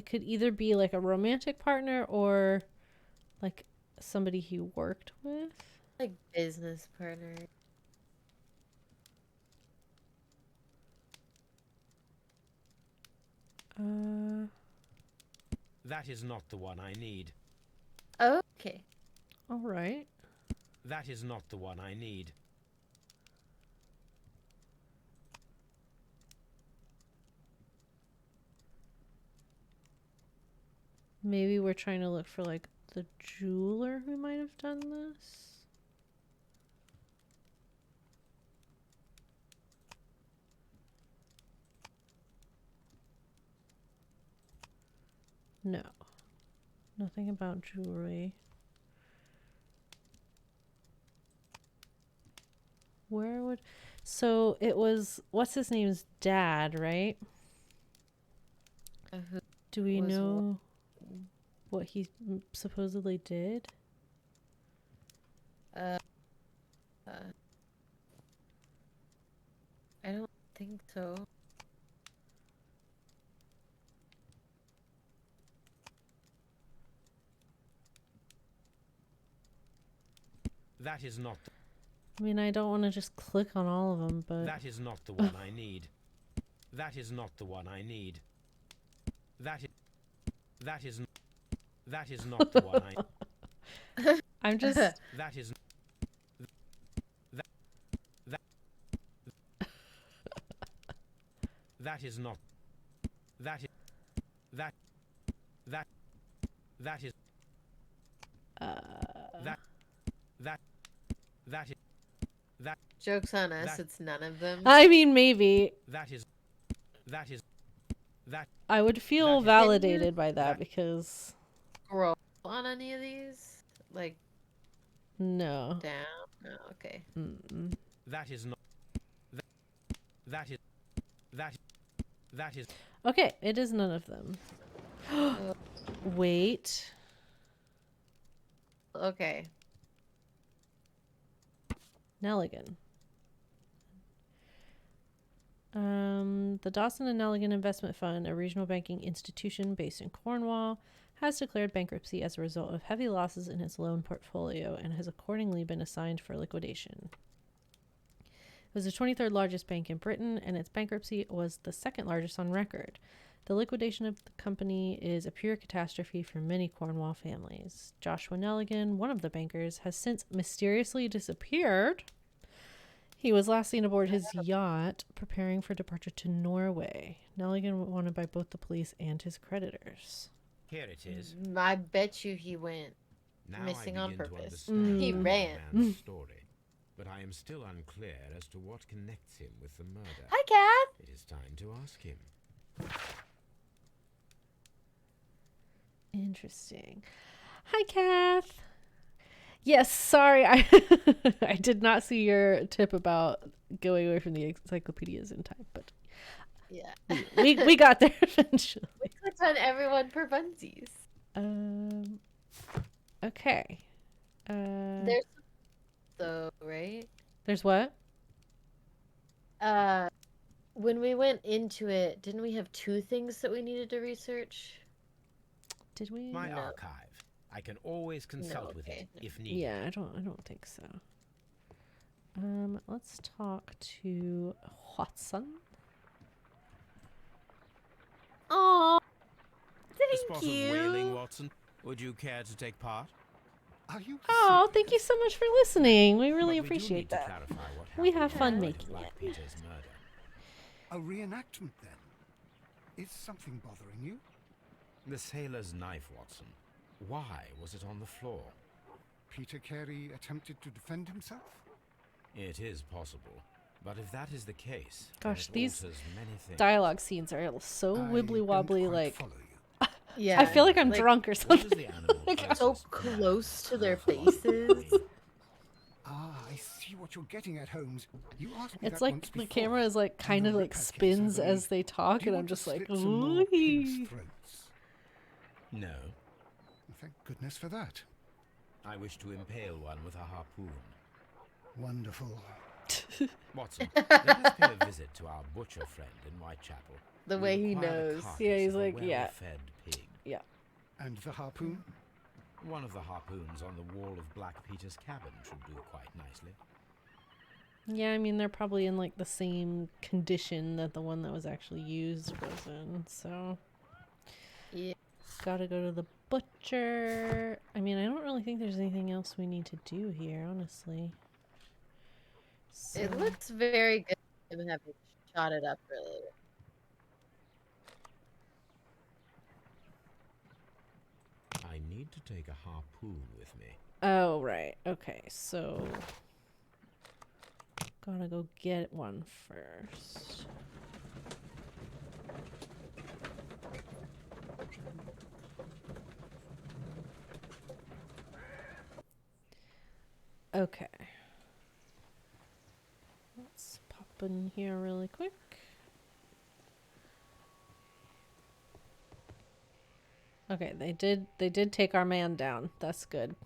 could either be like a romantic partner or like somebody he worked with. Like business partner. That is not the one I need. Okay. All right. That is not the one I need. Maybe we're trying to look for like the jeweler who might have done this. No. Nothing about jewelry. Where would... So it was... What's his name's dad, right? Who Do we was know what he supposedly did? I don't think so. That is not. I mean, I don't want to just click on all of them, but... That is not the one I need. That is not the one I need. That is not the one I. I'm just... That is. That is not. That is. That is. That is. That. Joke's on us, That- it's none of them. I mean, maybe. That is. That. I would feel That- validated by that that- because... Scroll on any of these? Like, No. down? No, okay. Mm-mm. That is not. That is. That is. Okay, it is none of them. Wait. Okay. Nelligan. The Dawson and Nelligan Investment Fund, a regional banking institution based in Cornwall, has declared bankruptcy as a result of heavy losses in its loan portfolio and has accordingly been assigned for liquidation. It was the 23rd largest bank in Britain, and its bankruptcy was the second largest on record. The liquidation of the company is a pure catastrophe for many Cornwall families. Joshua Nelligan, one of the bankers, has since mysteriously disappeared. He was last seen aboard his yacht, preparing for departure to Norway. Nelligan was wanted by both the police and his creditors. Here it is. I bet you he went. Now Missing I on begin to purpose. understand He the ran. man's story, but I am still unclear as to what connects him with the murder. Hi, Cat. It is time to ask him. Interesting. Hi, Kath. Yes, sorry, I I did not see your tip about going away from the encyclopedias in time, but Yeah. we got there eventually. We clicked on everyone for funsies. Okay. There's though, right? There's what? When we went into it, didn't we have 2 things that we needed to research? Did we? My No. archive. I can always consult with okay. it if needed. Yeah, I don't think so. Let's talk to Watson. Oh, A thank spot you. of whaling, Watson. Would you care to take part? Are you Oh, thank you serious? so much for listening. We really But we do appreciate need to that. clarify what We happened have fun on the night of making Black it. Peter's murder. A reenactment, then? Is something bothering you? The sailor's knife, Watson. Why was it on the floor? Peter Carey attempted to defend himself? It is possible. But if that is the case, Gosh, then it these alters many things. dialogue scenes are so I wibbly don't wobbly. quite Like follow you. Yeah. I feel like I'm drunk or What something. is the animal So closest close to their Watson? faces. Ah, I see what you're getting at, Holmes. You asked me It's that like once the before. camera is like On kind the of like Ripper case, I spins believe. as they talk, Do you and I'm want to just like, slit some more pigs' ooh. throats? No. Thank goodness for that. I wish to impale one with a harpoon. Wonderful. Watson, let us pay a visit to our butcher friend in Whitechapel. The We way he require the knows. carcass Yeah, he's of a like, yeah. well-fed pig. Yeah. And the harpoon? One of the harpoons on the wall of Black Peter's cabin should do quite nicely. Yeah, I mean they're probably in like the same condition that the one that was actually used was in, so Yeah. gotta go to the butcher. I mean, I don't really think there's anything else we need to do here, honestly. So, It looks very good. Him having shot it up earlier. I need to take a harpoon with me. oh right, okay, so gotta go get one first. Okay. Let's pop in here really quick. Okay, they did take our man down. That's good.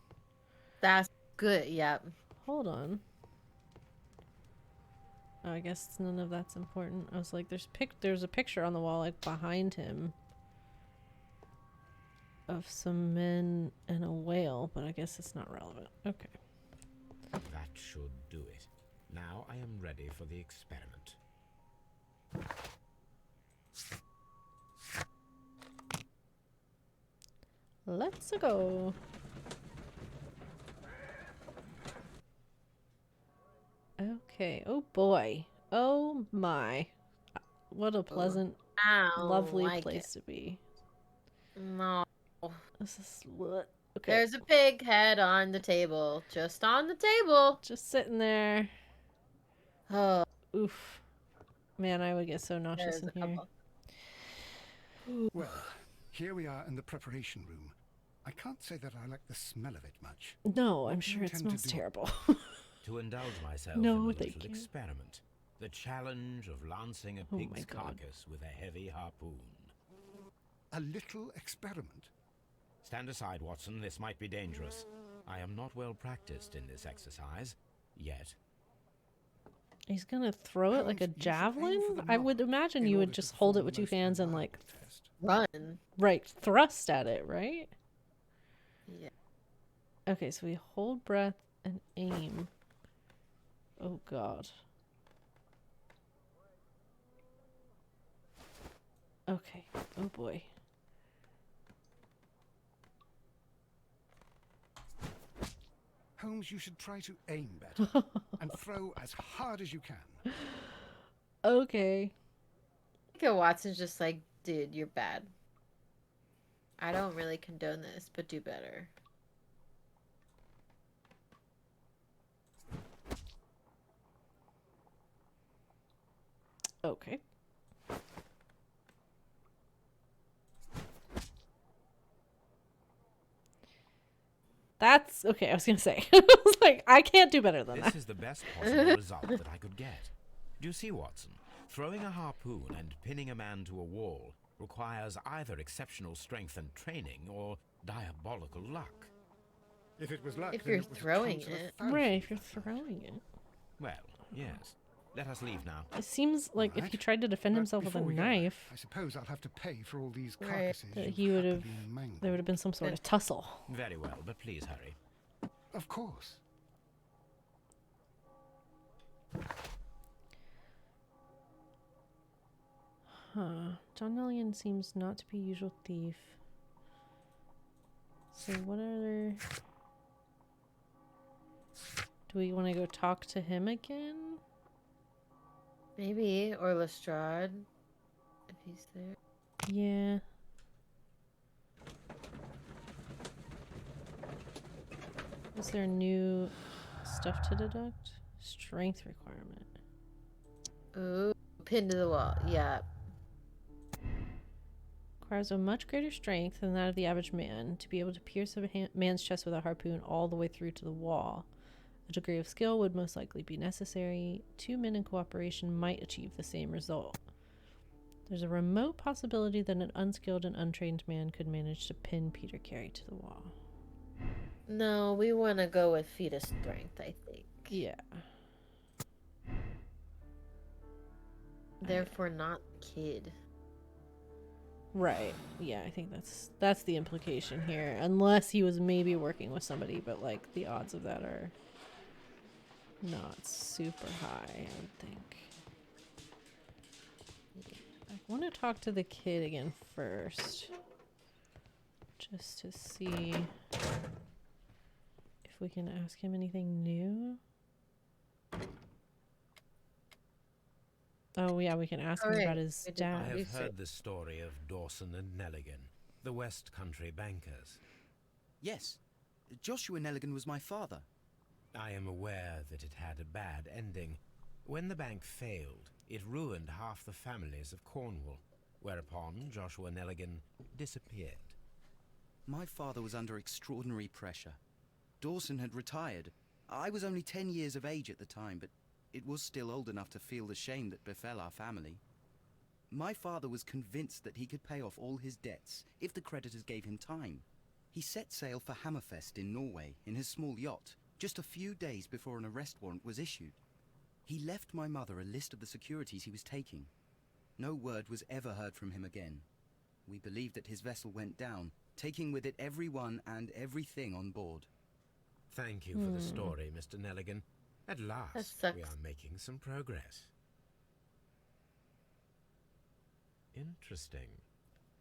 That's good. Yep. Hold on. Oh, I guess none of that's important. I was like, there's a picture on the wall like behind him of some men and a whale, but I guess it's not relevant. Okay. That should do it. Now I am ready for the experiment. Let's go. Okay. Oh boy. Oh my. What a pleasant, lovely like place to be. No. This is what. Okay. There's a pig head on the table. Just on the table. Just sitting there. Oh, Oof. Man, I would get so nauseous there's in a here. couple. Well, here we are in the preparation room. I can't say that I like the smell of it much. No, What I'm do you sure it intend to smells do? terrible. To indulge myself No, in a thank little you. experiment. The challenge of lancing a Oh my pig's God. carcass with a heavy harpoon. A little experiment? Stand aside, Watson. This might be dangerous. I am not well practiced in this exercise. Yet. He's gonna throw it like a Holmes, you should aim javelin? for the I would knob imagine in you order would to just hold it perform with the two most hands and like, reliable test. Run. right, thrust at it, right? Yeah. Okay, so we hold breath and aim. Oh god. Okay. Oh boy. Holmes, you should try to aim better and throw as hard as you can. Okay. I think Watson's just like, dude, you're bad. I don't really condone this, but do better. Okay. That's okay. I was gonna say, I was like, I can't do better than This that. is the best possible result that I could get. Do you see, Watson? Throwing a harpoon and pinning a man to a wall requires either exceptional strength and training or diabolical luck. If it was luck, If then you're it was a throwing chance of it. 1,000 Right, if you're at that. throwing it. Well, yes. Let us leave now. It seems like if Right. he tried to defend But himself with a before we go, knife, I suppose I'll have to pay for all these Right. carcasses that you've he would have, happily mangled. there would have been some sort of tussle. Very well, but please hurry. Of course. Huh. John Nelligan seems not to be a usual thief. So what other... Do we want to go talk to him again? Maybe. Or Lestrade. If he's there. Yeah. Is there new stuff to deduct? Strength requirement. Ooh. Pinned to the wall. Yeah. Requires a much greater strength than that of the average man to be able to pierce a man's chest with a harpoon all the way through to the wall. A degree of skill would most likely be necessary. 2 men in cooperation might achieve the same result. There's a remote possibility that an unskilled and untrained man could manage to pin Peter Carey to the wall. No, we want to go with feat of strength, I think. Yeah. Therefore, not kid. Right. Yeah, I think that's the implication here. Unless he was maybe working with somebody, but like the odds of that are not super high, I would think. I want to talk to the kid again first. Just to see if we can ask him anything new. Oh yeah, we can ask him about Alright, his we did dad. I have Research. heard the story of Dawson and Nelligan, the West Country bankers. Yes. Joshua Nelligan was my father. I am aware that it had a bad ending. When the bank failed, it ruined half the families of Cornwall, whereupon Joshua Nelligan disappeared. My father was under extraordinary pressure. Dawson had retired. I was only 10 years of age at the time, but it was still old enough to feel the shame that befell our family. My father was convinced that he could pay off all his debts if the creditors gave him time. He set sail for Hammerfest in Norway in his small yacht, just a few days before an arrest warrant was issued. He left my mother a list of the securities he was taking. No word was ever heard from him again. We believe that his vessel went down, taking with it everyone and everything on board. Thank you for the story, Mr. Nelligan. At last, sucks. we are making some progress. Interesting.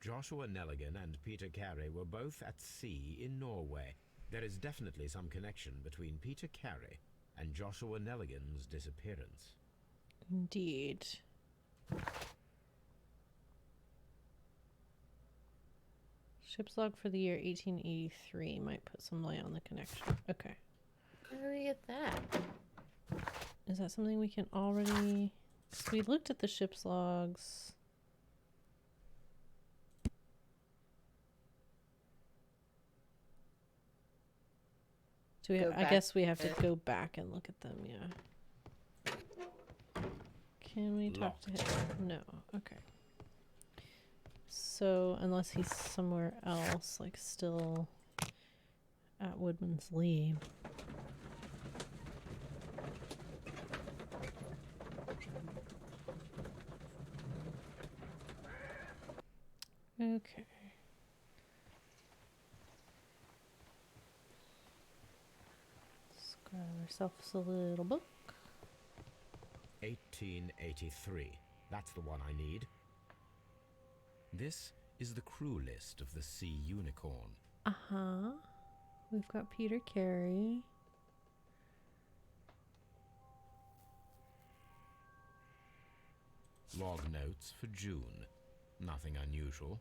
Joshua Nelligan and Peter Carey were both at sea in Norway. There is definitely some connection between Peter Carey and Joshua Nelligan's disappearance. Indeed. Ship's log for the year 1883 might put some light on the connection. Okay. Where do we get that? Is that something we can already... So we looked at the ship's logs. So we Go I back guess we have to to- go back and look at them, yeah. Can we talk to him? No. Okay. So, unless he's somewhere else, like still at Woodman's Lee. Okay. Let's grab ourselves a little book. 1883. That's the one I need. This is the crew list of the Sea Unicorn. Uh-huh. We've got Peter Carey. Log notes for June. Nothing unusual.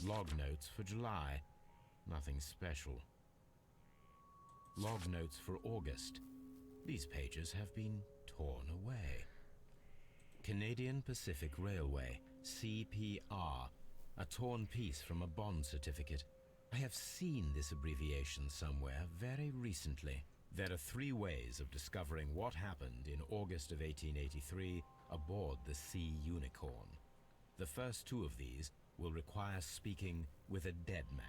Log notes for July. Nothing special. Log notes for August. These pages have been torn away. Canadian Pacific Railway, CPR. A torn piece from a bond certificate. I have seen this abbreviation somewhere very recently. There are 3 ways of discovering what happened in August of 1883 aboard the Sea Unicorn. The first 2 of these will require speaking with a dead man.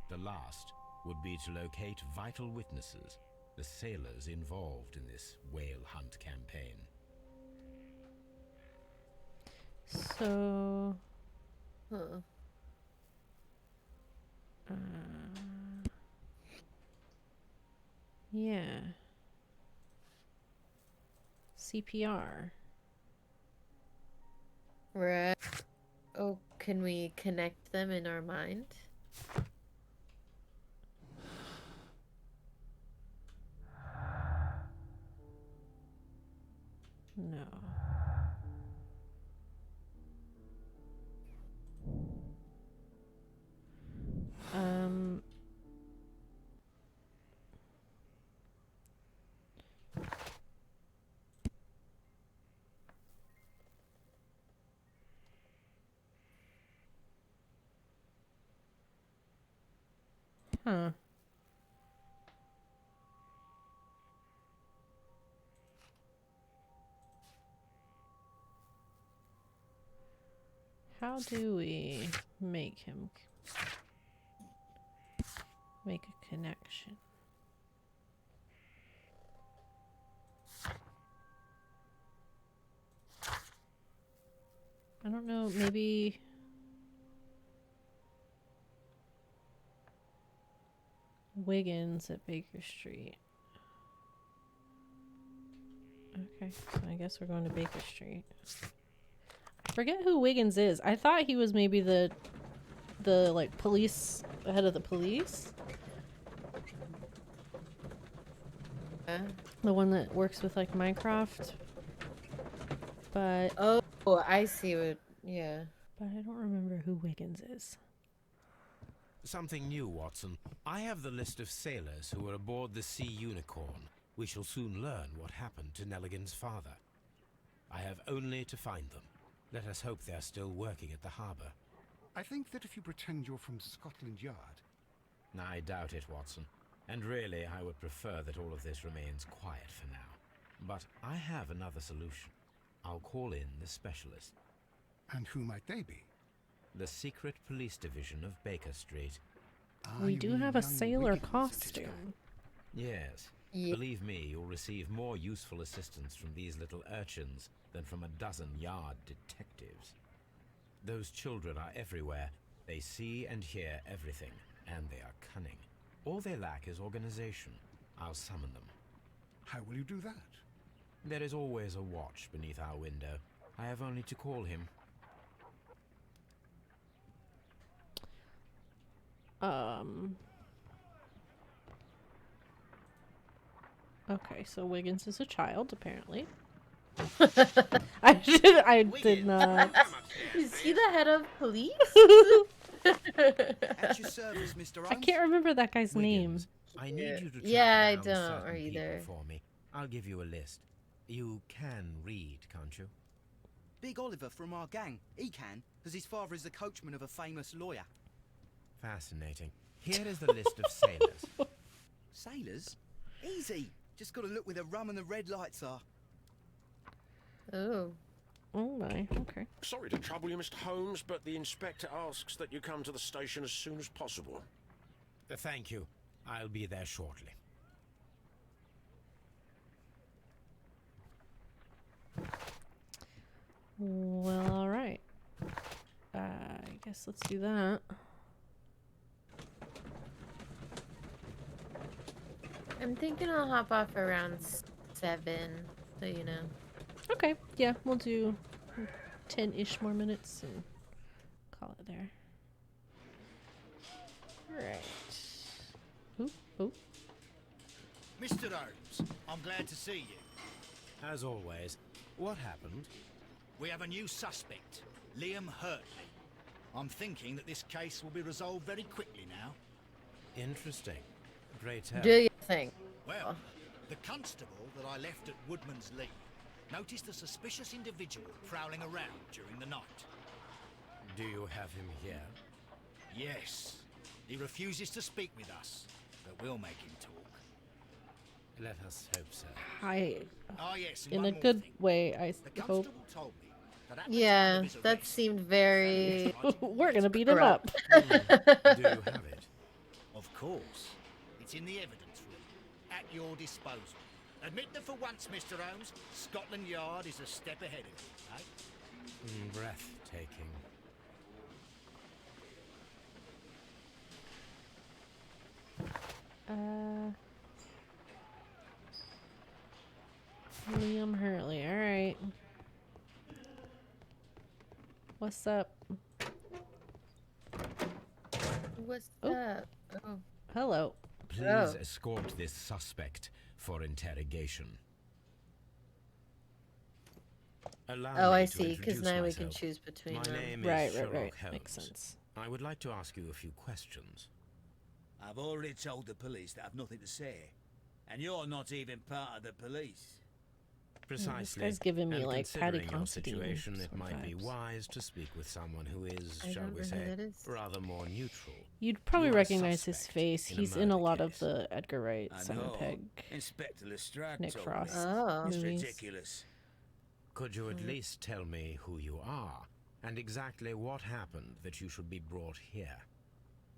The last would be to locate vital witnesses, the sailors involved in this whale hunt campaign. So, Huh. yeah. CPR. Right. Oh, can we connect them in our mind? No. Um. Huh. How do we make him make a connection? I don't know, maybe Wiggins at Baker Street. Okay, so I guess we're going to Baker Street. I forget who Wiggins is. I thought he was maybe the like police, the head of the police. The one that works with like Mycroft. But Oh, I see what. Yeah. but I don't remember who Wiggins is. Something new, Watson. I have the list of sailors who were aboard the Sea Unicorn. We shall soon learn what happened to Nelligan's father. I have only to find them. Let us hope they're still working at the harbour. I think that if you pretend you're from Scotland Yard... I doubt it, Watson. And really, I would prefer that all of this remains quiet for now. But I have another solution. I'll call in the specialist. And who might they be? The secret police division of Baker Street. We you do mean have a young sailor Wiggins, Tishka? costume. Yes. Yeah. Believe me, you'll receive more useful assistance from these little urchins than from a dozen yard detectives. Those children are everywhere. They see and hear everything, and they are cunning. All they lack is organization. I'll summon them. How will you do that? There is always a watch beneath our window. I have only to call him. Okay, so Wiggins is a child, apparently. I did not. Is he the head of police? At your service, Mr. Holmes. I can't remember that guy's name. Wiggins, I need you to track Yeah, I down don't certain either. people for me. I'll give you a list. You can read, can't you? Big Oliver from our gang. He can, because his father is the coachman of a famous lawyer. Fascinating. Here is the list of sailors. Sailors? Easy. Just got to look where the rum and the red lights are. Oh. Oh my, okay. Sorry to trouble you, Mr. Holmes, but the inspector asks that you come to the station as soon as possible. Thank you. I'll be there shortly. Well, alright. I guess let's do that. I'm thinking I'll hop off around 7, so you know. Okay, yeah, we'll do 10-ish more minutes and call it there. Right. Oop, oop. Mr. Holmes, I'm glad to see you. As always, what happened? We have a new suspect, Liam Hurtley. I'm thinking that this case will be resolved very quickly now. Interesting. Great help. Do you think? Well, the constable that I left at Woodman's Lee noticed a suspicious individual prowling around during the night. Do you have him here? Yes. He refuses to speak with us, but we'll make him talk. Let us hope so. Oh yes, and In one a more good thing. way, I The hope. constable told me that at the time Yeah, of his that arrest, seemed very. We're gonna beat him corrupt. up. Do you have it? Of course. It's in the evidence room, at your disposal. Admit that for once, Mr. Holmes, Scotland Yard is a step ahead of you, eh? Breathtaking. Liam Hurley. All right. What's up? What's Oh. up? Oh. Hello. Please Oh. escort this suspect for interrogation. Allow Oh, me I to see. Because introduce now we can myself. choose between My them. name Right, is Sherlock right. Holmes. Makes sense. I would like to ask you a few questions. I've already told the police that I've nothing to say. And you're not even part of the police. Precisely. guy's giving me, and like, Patty considering your Considine situation, it sort of might be vibes. wise to speak with someone who is, I shall don't we know who say, that is. rather more neutral. You'd probably You are a recognize his suspect face. in a He's in a murder lot of case. the Edgar Wright, I Simon know. Pegg, Inspector Lestrade Nick told Frost me. Oh. It's movies. ridiculous. Could you at least tell me who you are and exactly what happened that you should be brought here?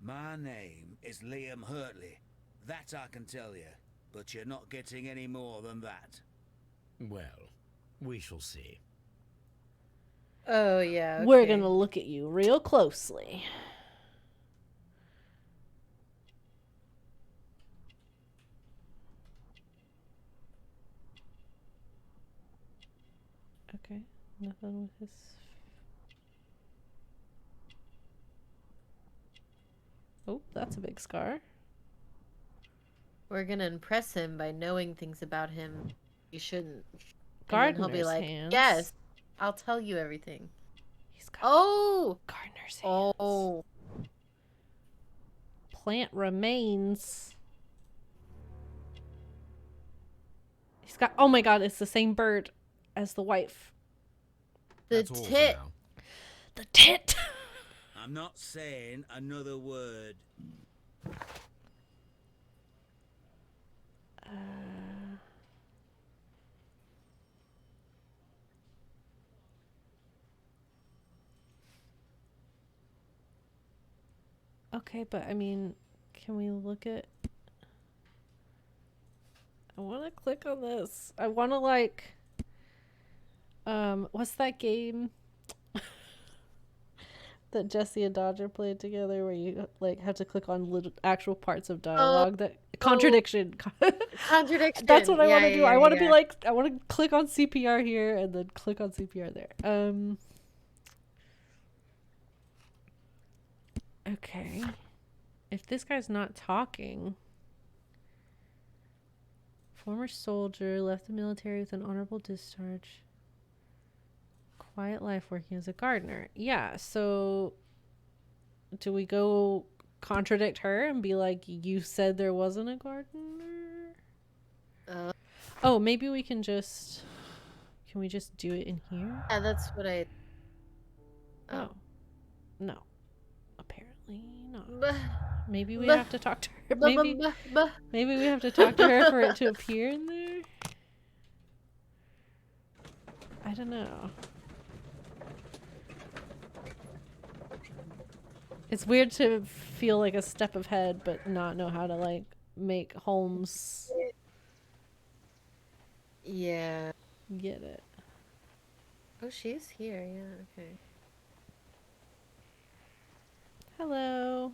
My name is Liam Hurtley. That I can tell you. But you're not getting any more than that. Well, we shall see. Oh, yeah. Okay. We're gonna look at you real closely. Okay, nothing with his. Oh, that's a big scar. We're gonna impress him by knowing things about him you shouldn't. And then Gardener's he'll be like, hands. yes, I'll tell you everything. He's got Oh! gardener's hands. Oh. Plant remains. He's got. Oh my god! It's the same bird as the wife. The That's all for tit. now. The tit. I'm not saying another word. Okay, but I mean, can we look at? I want to click on this. I want to like. What's that game that Jesse and Dodger played together, where you like have to click on actual parts of dialogue that contradiction. Contradiction. That's what I want to do. I want to be yeah. like, I want to click on CPR here and then click on CPR there. Okay. If this guy's not talking. Former soldier, left the military with an honorable discharge. Quiet life working as a gardener. Yeah, so do we go contradict her and be like, you said there wasn't a gardener? Oh, maybe we can just... Can we just do it in here? Yeah, that's what I. Oh. No. Apparently not. Bah, Maybe we bah, have to talk to her. bah, Maybe, bah, bah. maybe we have to talk to her for it to appear in there? I don't know. It's weird to feel like a step ahead, but not know how to like make Holmes Yeah. get it. Oh, she's here. Yeah. Okay. Hello.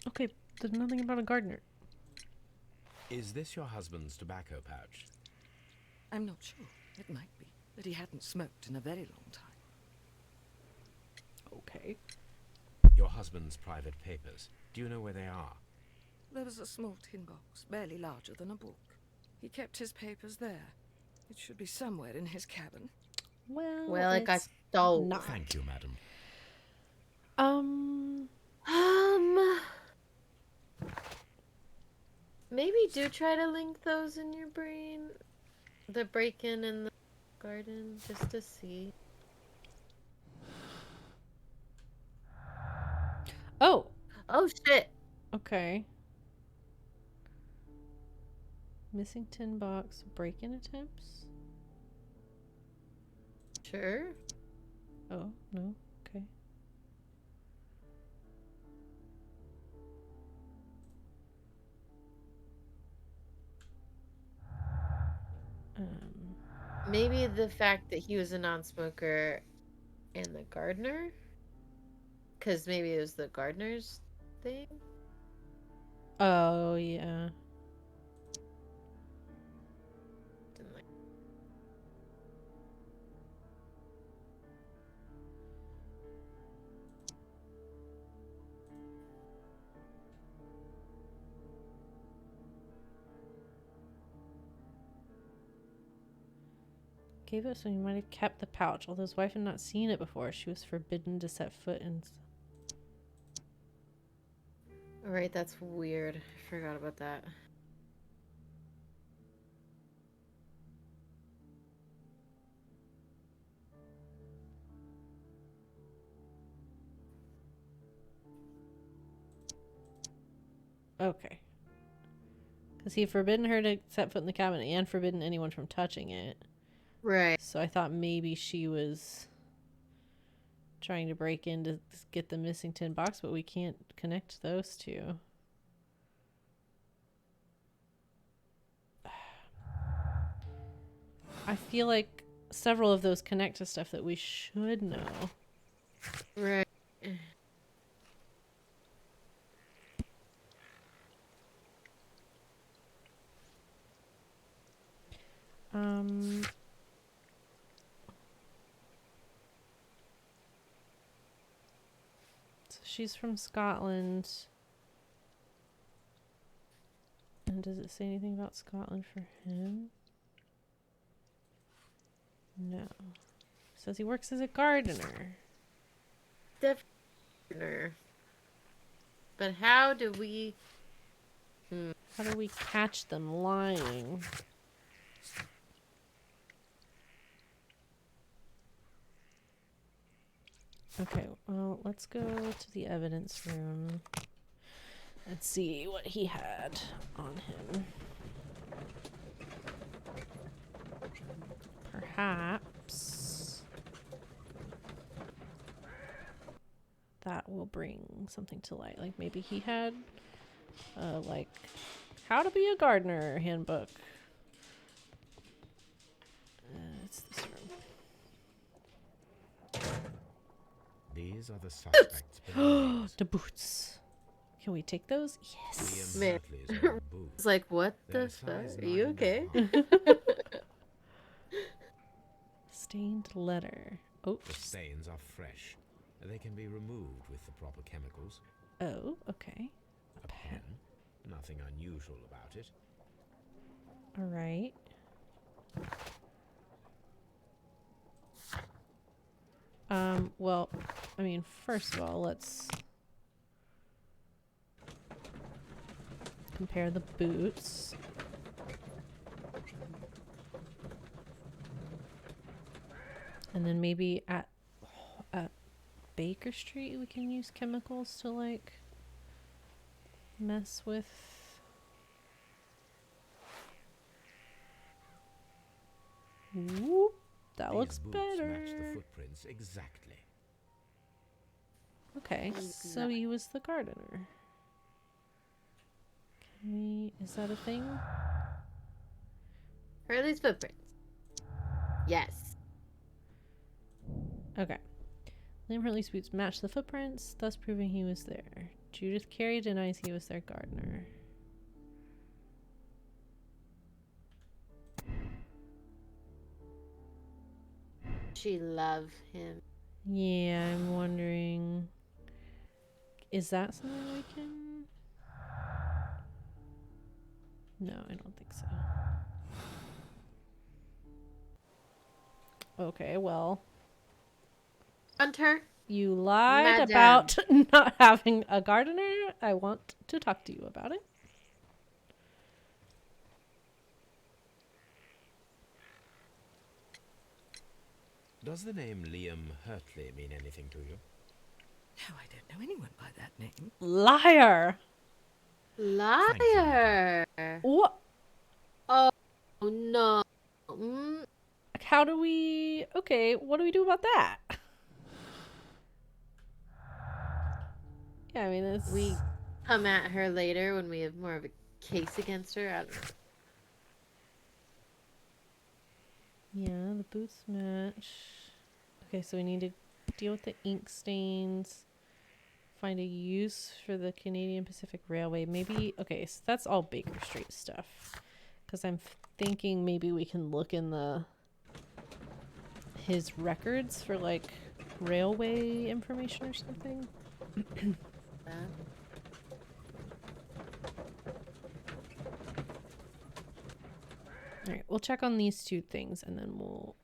Okay, there's nothing about a gardener. Is this your husband's tobacco pouch? I'm not sure. It might be, but he hadn't smoked in a very long time. Okay. Your husband's private papers. Do you know where they are? There was a small tin box, barely larger than a book. He kept his papers there. It should be somewhere in his cabin. Well, it got it's stolen. not. Thank you, madam. Maybe do try to link those in your brain. The break-in and the garden just to see? Oh, Oh shit! okay. Missing tin box. Break-in attempts? Sure. Oh, no. Okay. Maybe the fact that he was a non-smoker and the gardener? Because maybe it was the gardener's thing? Oh, yeah. Didn't like. Gave it so he might have kept the pouch. Although his wife had not seen it before, she was forbidden to set foot in. Alright, that's weird. I forgot about that. Okay. Because he had forbidden her to set foot in the cabinet and forbidden anyone from touching it. Right. So I thought maybe she was trying to break in to get the missing tin box, but we can't connect those two. I feel like several of those connect to stuff that we should know. Right. So she's from Scotland. And does it say anything about Scotland for him? No. It says he works as a gardener. Gardener. But how do we... How do we catch them lying? Okay, well, let's go to the evidence room and see what he had on him. Perhaps that will bring something to light. Like maybe he had, like, how to be a gardener handbook. It's this room. These are the suspects' belongings. The boots. Can we take those? Yes. Man. Liam Hurtley's old boots. It's like, what They're the a fuck? size Are you 9 okay? Stained letter. Oh. The stains are fresh. They can be removed with the proper chemicals. Oh, okay. A pen. Nothing unusual about it. All right. Well, I mean, first of all, let's compare the boots. And then maybe at Baker Street we can use chemicals to like mess with. Whoop, that looks These boots better. match the footprints exactly. Okay, so he was the gardener. Can we? Is that a thing? Hurley's footprints. Yes. Okay. Liam Hurley's boots match the footprints, thus proving he was there. Judith Carey denies he was their gardener. She loved him. Yeah, I'm wondering. Is that something we can? No, I don't think so. Okay, well. Hunter? You lied Madame. about not having a gardener. I want to talk to you about it. Does the name Liam Hurtley mean anything to you? No, I don't know anyone by that name. Liar! Liar! What? Oh no. Mm. How do we... Okay, what do we do about that? Yeah, I mean, it's... We come at her later when we have more of a case against her. I don't know. Yeah, the boots match. Okay, so we need to deal with the ink stains. Find a use for the Canadian Pacific Railway. Maybe... Okay, so that's all Baker Street stuff. Because I'm thinking maybe we can look in his records for, like, railway information or something. Alright, we'll check on these two things and then we'll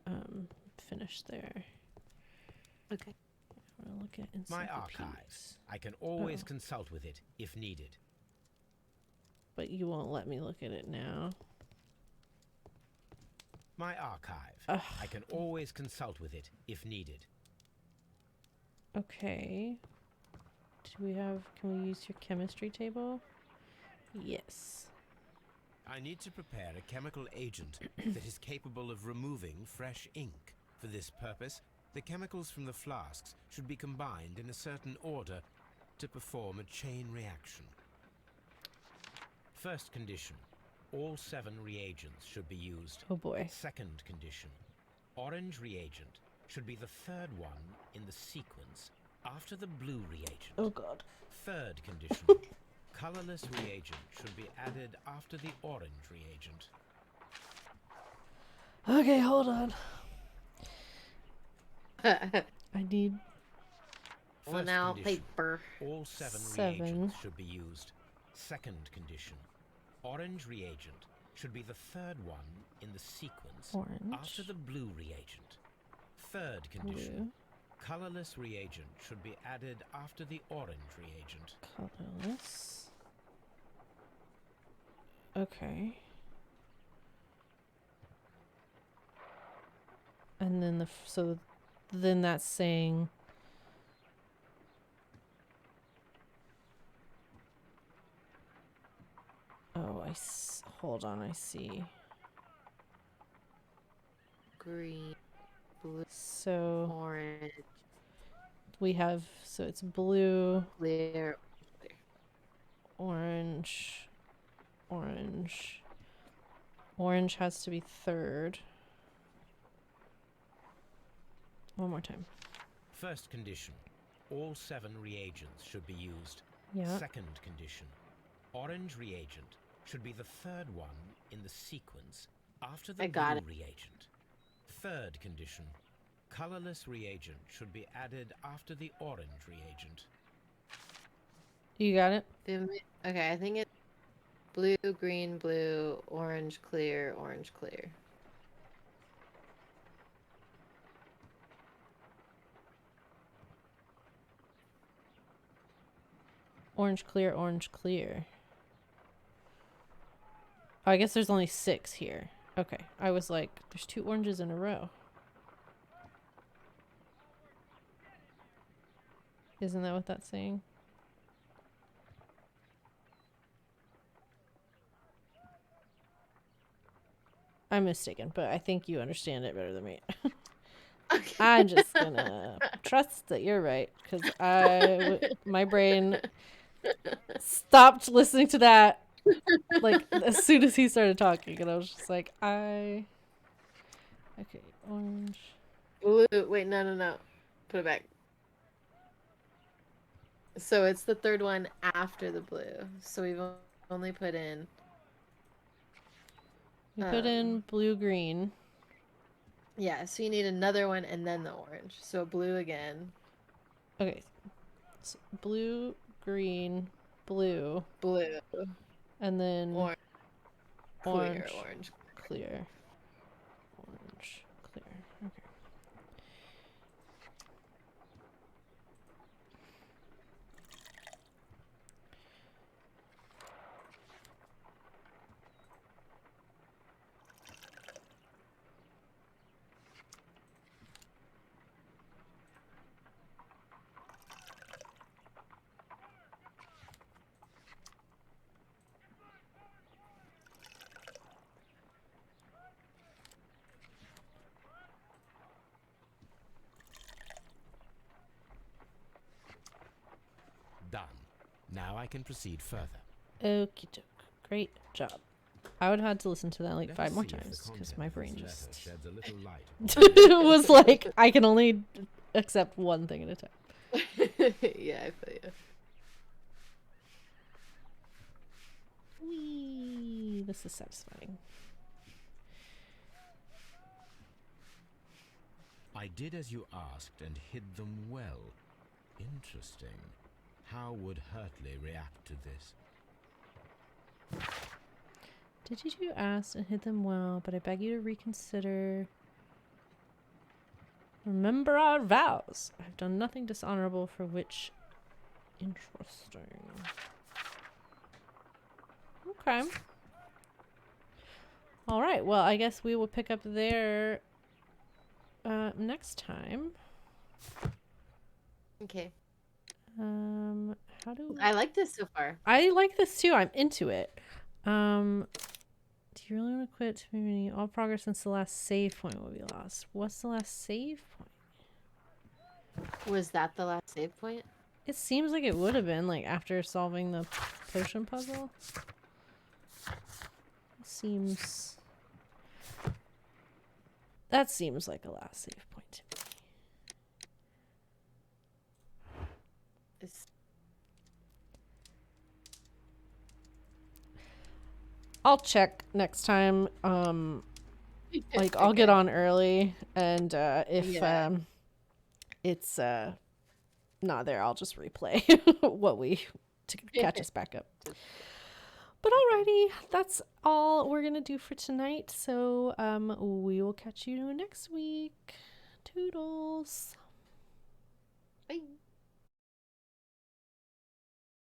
finish there. Okay. We'll look at My encyclopedias. archives. I can always consult with it if needed. But you won't let me look at it now. My archive. Ugh. I can always consult with it if needed. Okay. Can we use your chemistry table? Yes. I need to prepare a chemical agent that is capable of removing fresh ink. For this purpose, the chemicals from the flasks should be combined in a certain order to perform a chain reaction. First condition, all 7 reagents should be used. Oh boy. Second condition, orange reagent should be the third one in the sequence after the blue reagent. Oh god. Third condition, colorless reagent should be added after the orange reagent. Okay, hold on. I need... First now condition, paper. all 7 7. reagents should be used. Second condition, orange reagent should be the third one in the sequence Orange. after the blue reagent. Third condition, Blue. colorless reagent should be added after the orange reagent. Colorless. Okay. And then so then that's saying hold on, I see. Green, blue, So orange, we have, so it's blue, clear. orange, orange. Orange has to be third. One more time. First condition, all 7 reagents should be used. Yeah. Second condition, orange reagent should be the third one in the sequence after the I got blue reagent. Third condition, colorless reagent should be added after the orange reagent. You got it? Okay, I think it's blue, green, blue, orange, clear, orange, clear. Orange, clear, orange, clear. Oh, I guess there's only 6 here. Okay. I was like, there's 2 oranges in a row. Isn't that what that's saying? I'm mistaken, but I think you understand it better than me. Okay. I'm just gonna trust that you're right, because my brain stopped listening to that like as soon as he started talking, and I was just like, okay, orange. Blue. Wait, no. Put it back. So it's the third one after the blue. So we've only put in. You put in blue, green. Yeah, so you need another one and then the orange. So blue again. Okay, so blue, green, blue, Blue. and then Orange. orange, Clear, orange. clear, orange, clear. Okay. Done. Now I can proceed further. Okie doke. Great job. I would have had to listen to that like Let 5 us more see if the times because content my of brain this letter just sheds a little light. was like, I can only accept one thing at a time. Yeah, I feel you. Whee! This is satisfying. I did as you asked and hid them well. Interesting. How would Hurtley react to this? Did you do ask and hit them well, but I beg you to reconsider. Remember our vows. I've done nothing dishonorable for which. Interesting. Okay. All right. Well, I guess we will pick up there next time. Okay. How do I like this so far. I like this too. I'm into it. Do you really want to quit community? All progress since the last save point will be lost. What's the last save point? Was that the last save point? It seems like it would have been, like, after solving the potion puzzle. Seems... That seems like a last save point to me. It's... I'll check next time. Like, I'll get on early, and if it's not there, I'll just replay what to catch us back up. But alrighty, that's all we're gonna do for tonight. So we will catch you next week. Toodles. Bye.